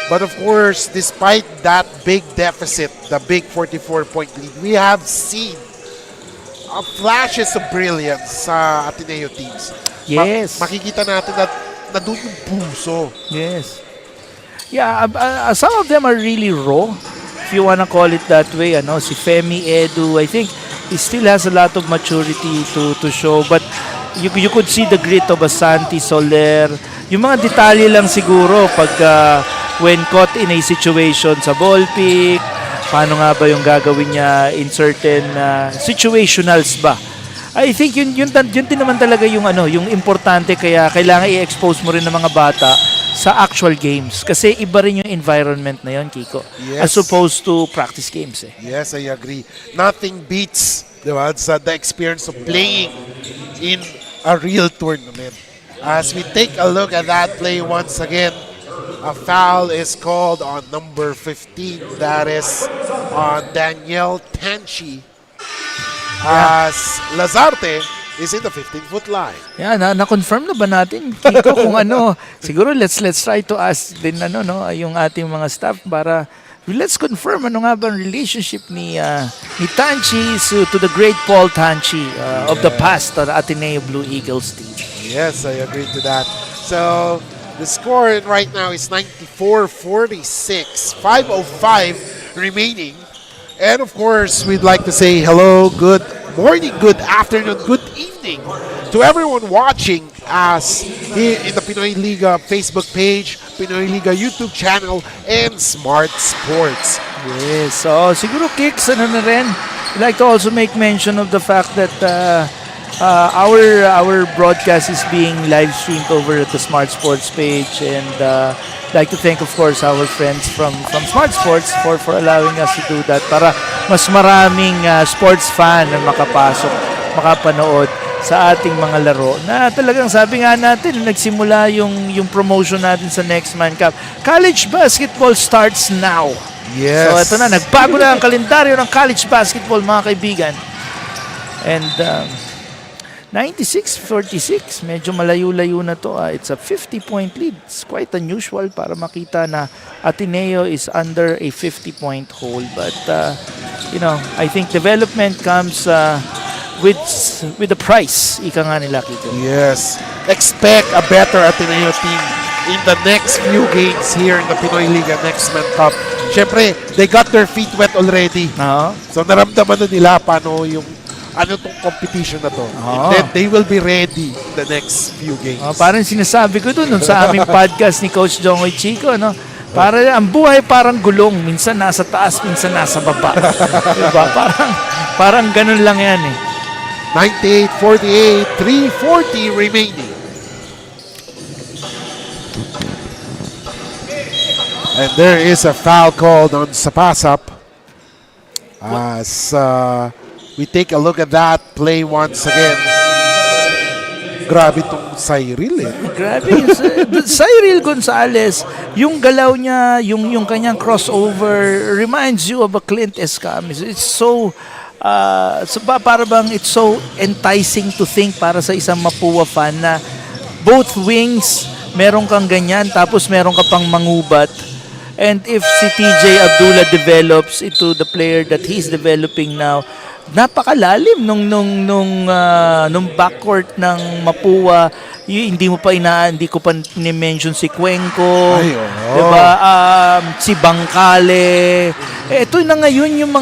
Speaker 1: But of course, despite that big deficit, the big 44-point lead, we have seen flashes of brilliance sa Ateneo teams.
Speaker 4: Yes.
Speaker 1: Makikita natin na doon yung puso.
Speaker 4: Yes. Yeah, some of them are really raw, if you wanna call it that way. Si Femi Edu, I think he still has a lot of maturity to show, but you could see the grit of Asante Soler. Yung mga detalye lang siguro pag when caught in a situation sa ball pick, paano nga ba yung gagawin niya in certain situationals ba? I think yun din naman talaga yung yung importante, kaya kailangan i-expose mo rin ng mga bata sa actual games kasi iba rin yung environment na yon, Kiko, as opposed to practice games.
Speaker 1: Yes, I agree. Nothing beats, diba, the experience of playing in a real tournament. As we take a look at that play once again, a foul is called on number 15. That is on Daniel Tanchi. As Lazarte is in the 15-foot line.
Speaker 4: Yeah, na-confirm na ba natin, Kiko, kung siguro let's try to ask din yung ating mga staff para let's confirm ano nga ba ang relationship ni Tanchi to the great Paul Tanchi of the past Ateneo Blue Eagles team.
Speaker 1: Yes, I agree to that. So the score right now is 94-46, 5:05 remaining. And of course, we'd like to say hello, good morning, good afternoon, good evening to everyone watching us here in the Pinoyliga Facebook page, Pinoyliga YouTube channel, and Smart Sports.
Speaker 4: Yes, so siguro Kicks, na rin, I'd like to also make mention of the fact that our broadcast is being live streamed over at the Smart Sports page, and I'd like to thank, of course, our friends from Smart Sports for allowing us to do that para mas maraming sports fan na makapanood sa ating mga laro na talagang sabi nga natin nagsimula yung promotion natin sa Next Man Cup. College basketball starts now.
Speaker 1: Yes.
Speaker 4: So ito na, nagbago na ang kalendaryo ng college basketball, mga kaibigan. And 96-46, medyo malayo-layo na to. It's a 50-point lead. It's quite unusual para makita na Ateneo is under a 50-point hole. But, I think development comes with the price. Ika nga nila, Kiko.
Speaker 1: Yes. Expect a better Ateneo team in the next few games here in the Pinoyliga Next Man Cup. Siyempre, they got their feet wet already. So, naramdaman na nila paano tong competition na to. And then they will be ready the next few games.
Speaker 4: Parang sinasabi ko dun sa aming podcast ni Coach Jongoy Chico, para ang buhay parang gulong, minsan nasa taas, minsan nasa baba. Diba? Parang ganun lang yan
Speaker 1: 98-48, 3:40 remaining. And there is a foul called on Sapasap as we take a look at that play once again. Grabe tong Cyril
Speaker 4: Grabe. Cyril Gonzalez, yung galaw niya, yung kanyang crossover reminds you of a Clint Escamis. It's so para bang it's so enticing to think para sa isang Mapua fan na both wings meron kang ganyan tapos meron ka pang mangubat. And if si TJ Abdullah develops into the player that he's developing now, napakalalim nung backcourt ng Mapua. Hindi ko pa ni-mention si Cuenco, diba? Si Bangkale. Ito na ngayon yung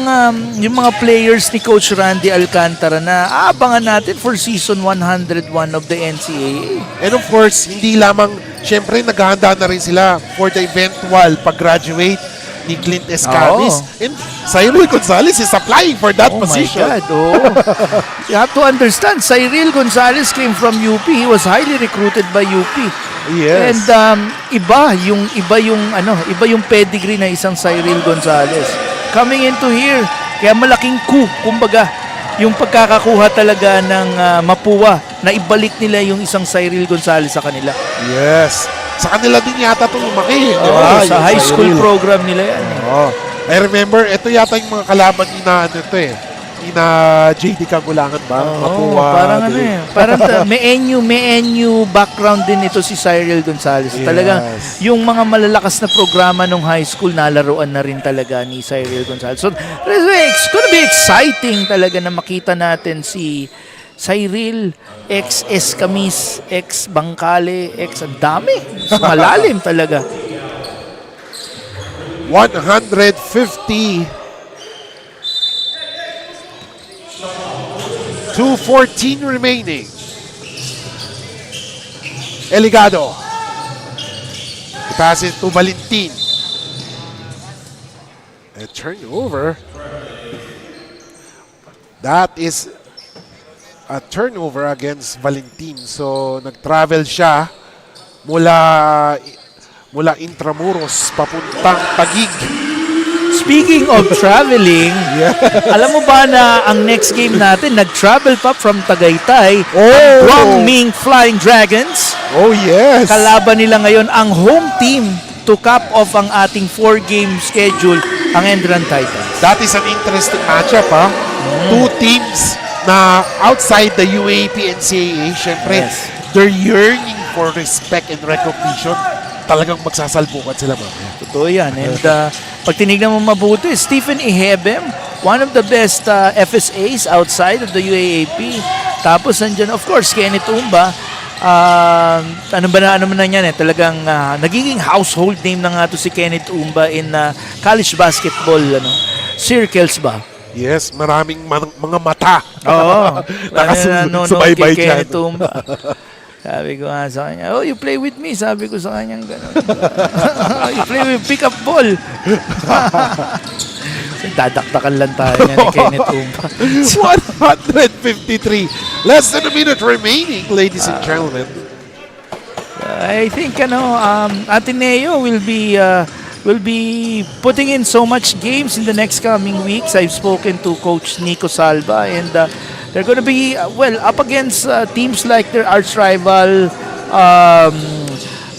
Speaker 4: mga players ni Coach Randy Alcantara na aabangan natin for season 101 of the NCAA.
Speaker 1: And of course, hindi lamang, syempre naghahanda na rin sila for the eventual pag-graduate ni Clint Escamis. And Cyril Gonzalez is applying for that position.
Speaker 4: Oh my God, You have to understand, Cyril Gonzalez came from UP. He was highly recruited by UP.
Speaker 1: Yes.
Speaker 4: And iba yung pedigree na isang Cyril Gonzalez. Coming into here, kaya malaking coup, kumbaga, yung pagkakakuha talaga ng Mapua na ibalik nila yung isang Cyril Gonzalez sa kanila.
Speaker 1: Yes. Sa kanila din yata itong lumaki.
Speaker 4: Sa high school program nila yan.
Speaker 1: I remember, ito yata yung mga kalaban ni ina JD Kagulangan ba?
Speaker 4: Oo, parang ano eh. Parang may NU background din ito si Cyril Gonzalez.
Speaker 1: Yes.
Speaker 4: Talagang yung mga malalakas na programa nung high school, nalaruan na rin talaga ni Cyril Gonzalez. So, it's gonna be exciting talaga na makita natin si Cyril, ex-Escamis, ex-Bangkale, ang dami. Malalim talaga.
Speaker 1: 150. 2:14 remaining. Eligado. He passes to Valentin. A turnover. That is a turnover against Valentin. So, nag-travel siya mula Intramuros papuntang Taguig.
Speaker 4: Speaking of traveling, alam mo ba na ang next game natin, nag-travel pa from Tagaytay, ang Brongming Flying Dragons.
Speaker 1: Oh, yes.
Speaker 4: Kalaban nila ngayon ang home team to cap off ang ating 4-game schedule, ang ENDERUN Titans.
Speaker 1: That is an interesting matchup, ha? Two teams na outside the UAP and CAA, syempre, they're yearning for respect and recognition. Talagang magsasalpukan sila, mamaya.
Speaker 4: Totoo yan. And pag tinignan mo mabuti, Stephen Ihebem, one of the best FSAs outside of the UAAP. Tapos nandyan, of course, Kenneth Umba. Ano ba na yan eh? Talagang nagiging household name na nga to si Kenneth Umba in college basketball circles ba?
Speaker 1: Yes, maraming mga mata.
Speaker 4: Oo.
Speaker 1: Nakasubaybay
Speaker 4: kay
Speaker 1: dyan.
Speaker 4: Kenneth Umba. Sabi ko nga sa kanya, oh, you play with me. Sabi ko sa kanya gano'n. You play with pick-up ball. Dadaktakan lang tayo niya ni Kenneth Umba.
Speaker 1: 153. Less than a minute remaining, ladies and gentlemen.
Speaker 4: I think Ateneo will be putting in so much games in the next coming weeks. I've spoken to Coach Nico Salva, and they're going to be up against teams like their arch rival,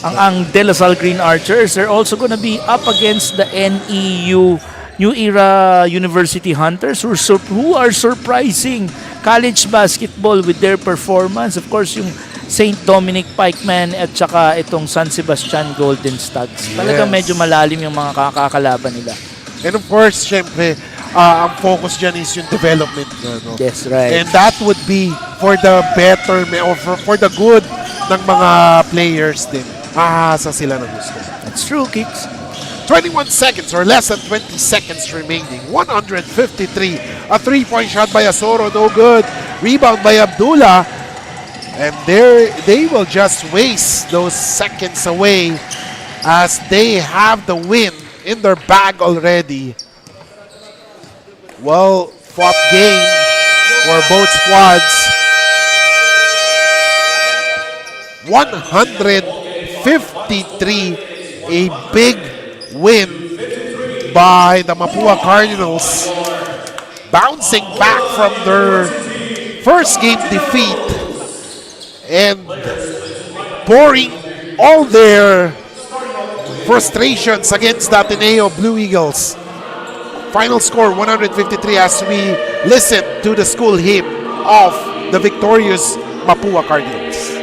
Speaker 4: ang De La Salle Green Archers. They're also going to be up against the NEU, New Era University Hunters, who are surprising college basketball with their performance. Of course, yung St. Dominic Pikemen at saka itong San Sebastian Golden Studs. Talagang medyo malalim yung mga kakakalaban nila.
Speaker 1: And of course, syempre, ang focus dyan is yung development.
Speaker 4: Yes, right.
Speaker 1: And that would be for the better, or for the good ng mga players din. Ahasa sila ng gusto.
Speaker 4: That's true, Kicks.
Speaker 1: 21 seconds or less than 20 seconds remaining. 153. A three-point shot by Asoro, no good. Rebound by Abdullah. And they will just waste those seconds away as they have the win in their bag already. Well fought game for both squads. 153, a big win by the Mapua Cardinals, bouncing back from their first game defeat and pouring all their frustrations against the Ateneo Blue Eagles. Final score 153 as we listen to the school hymn of the victorious Mapua Cardinals.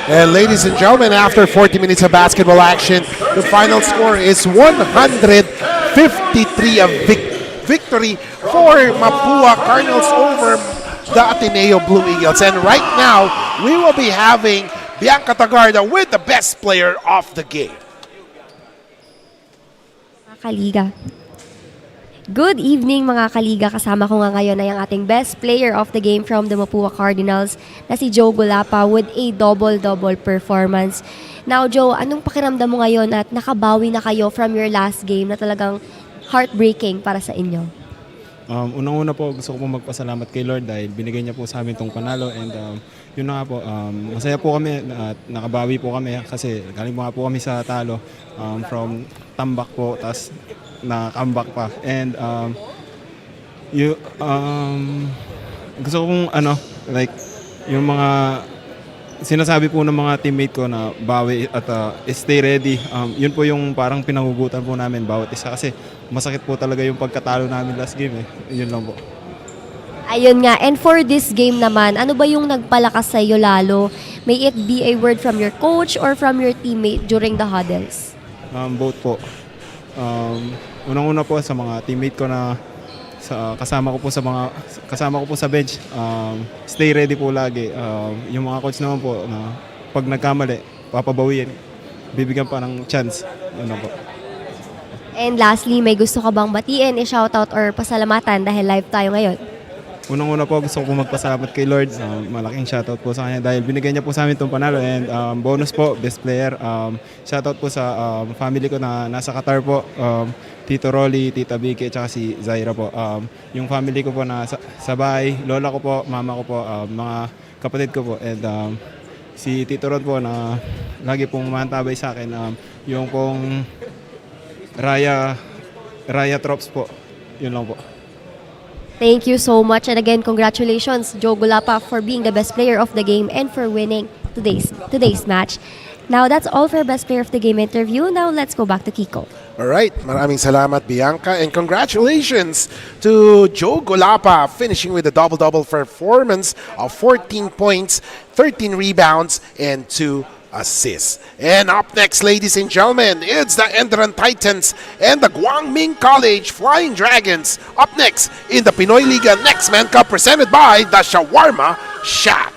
Speaker 1: And ladies and gentlemen, after 40 minutes of basketball action, the final score is 153 of victory for Mapua Cardinals over the Ateneo Blue Eagles. And right now, we will be having Bianca Tagarda with the best player of the game.
Speaker 5: Kaliga. Good evening mga kaliga. Kasama ko nga ngayon ay ang ating best player of the game from the Mapua Cardinals na si Joe Golapa with a double-double performance. Now Joe, anong pakiramdam mo ngayon at nakabawi na kayo from your last game na talagang heartbreaking para sa inyo?
Speaker 8: Unang-una po, gusto ko po magpasalamat kay Lord dahil binigay niya po sa amin itong panalo and yun na nga po, masaya po kami at nakabawi po kami kasi galing po nga po kami sa talo from tambak po, tas na-comeback pa. And gusto kong yung mga sinasabi po ng mga teammate ko na bawi at stay ready. Yun po yung parang pinahugutan po namin bawat isa kasi masakit po talaga yung pagkatalo namin last game eh. Yun lang po.
Speaker 5: Ayun nga, and for this game naman, ano ba yung nagpalakas sa iyo lalo? May it be a word from your coach or from your teammate during the huddles?
Speaker 8: Both po. Unang-una po sa mga teammate ko na kasama ko po sa bench. Stay ready po lagi. Yung mga coach naman po na pag nagkamali, papabawiin. Bibigyan pa ng chance. Ano po.
Speaker 5: And lastly, may gusto ka bang batiin, i-shoutout or pasalamatan dahil live tayo ngayon?
Speaker 8: Unang-una po gusto ko magpasalamat kay Lord. Malaking shoutout po sa kanya dahil binigay niya po sa amin itong panalo and bonus po, best player. Shoutout po sa family ko na nasa Qatar po. Tito Rolly, Tita Vicky, at si Zaira po. Yung family ko po na sa bahay, lola ko po, mama ko po, mga kapatid ko po. And si Tito Ron po na lagi pong mahantabay sa akin. Yung pong Raya Trops po. Yun lang po.
Speaker 5: Thank you so much. And again, congratulations, Joe Golapa, for being the best player of the game and for winning today's match. Now, that's all for Best Player of the Game interview. Now, let's go back to Kiko.
Speaker 1: All right, maraming salamat Bianca and congratulations to Joe Golapa finishing with a double-double performance of 14 points, 13 rebounds, and 2 assists. And up next, ladies and gentlemen, it's the ENDERUN Titans and the Guangming College Flying Dragons. Up next in the Pinoyliga Next Man Cup presented by the Shawarma Shack.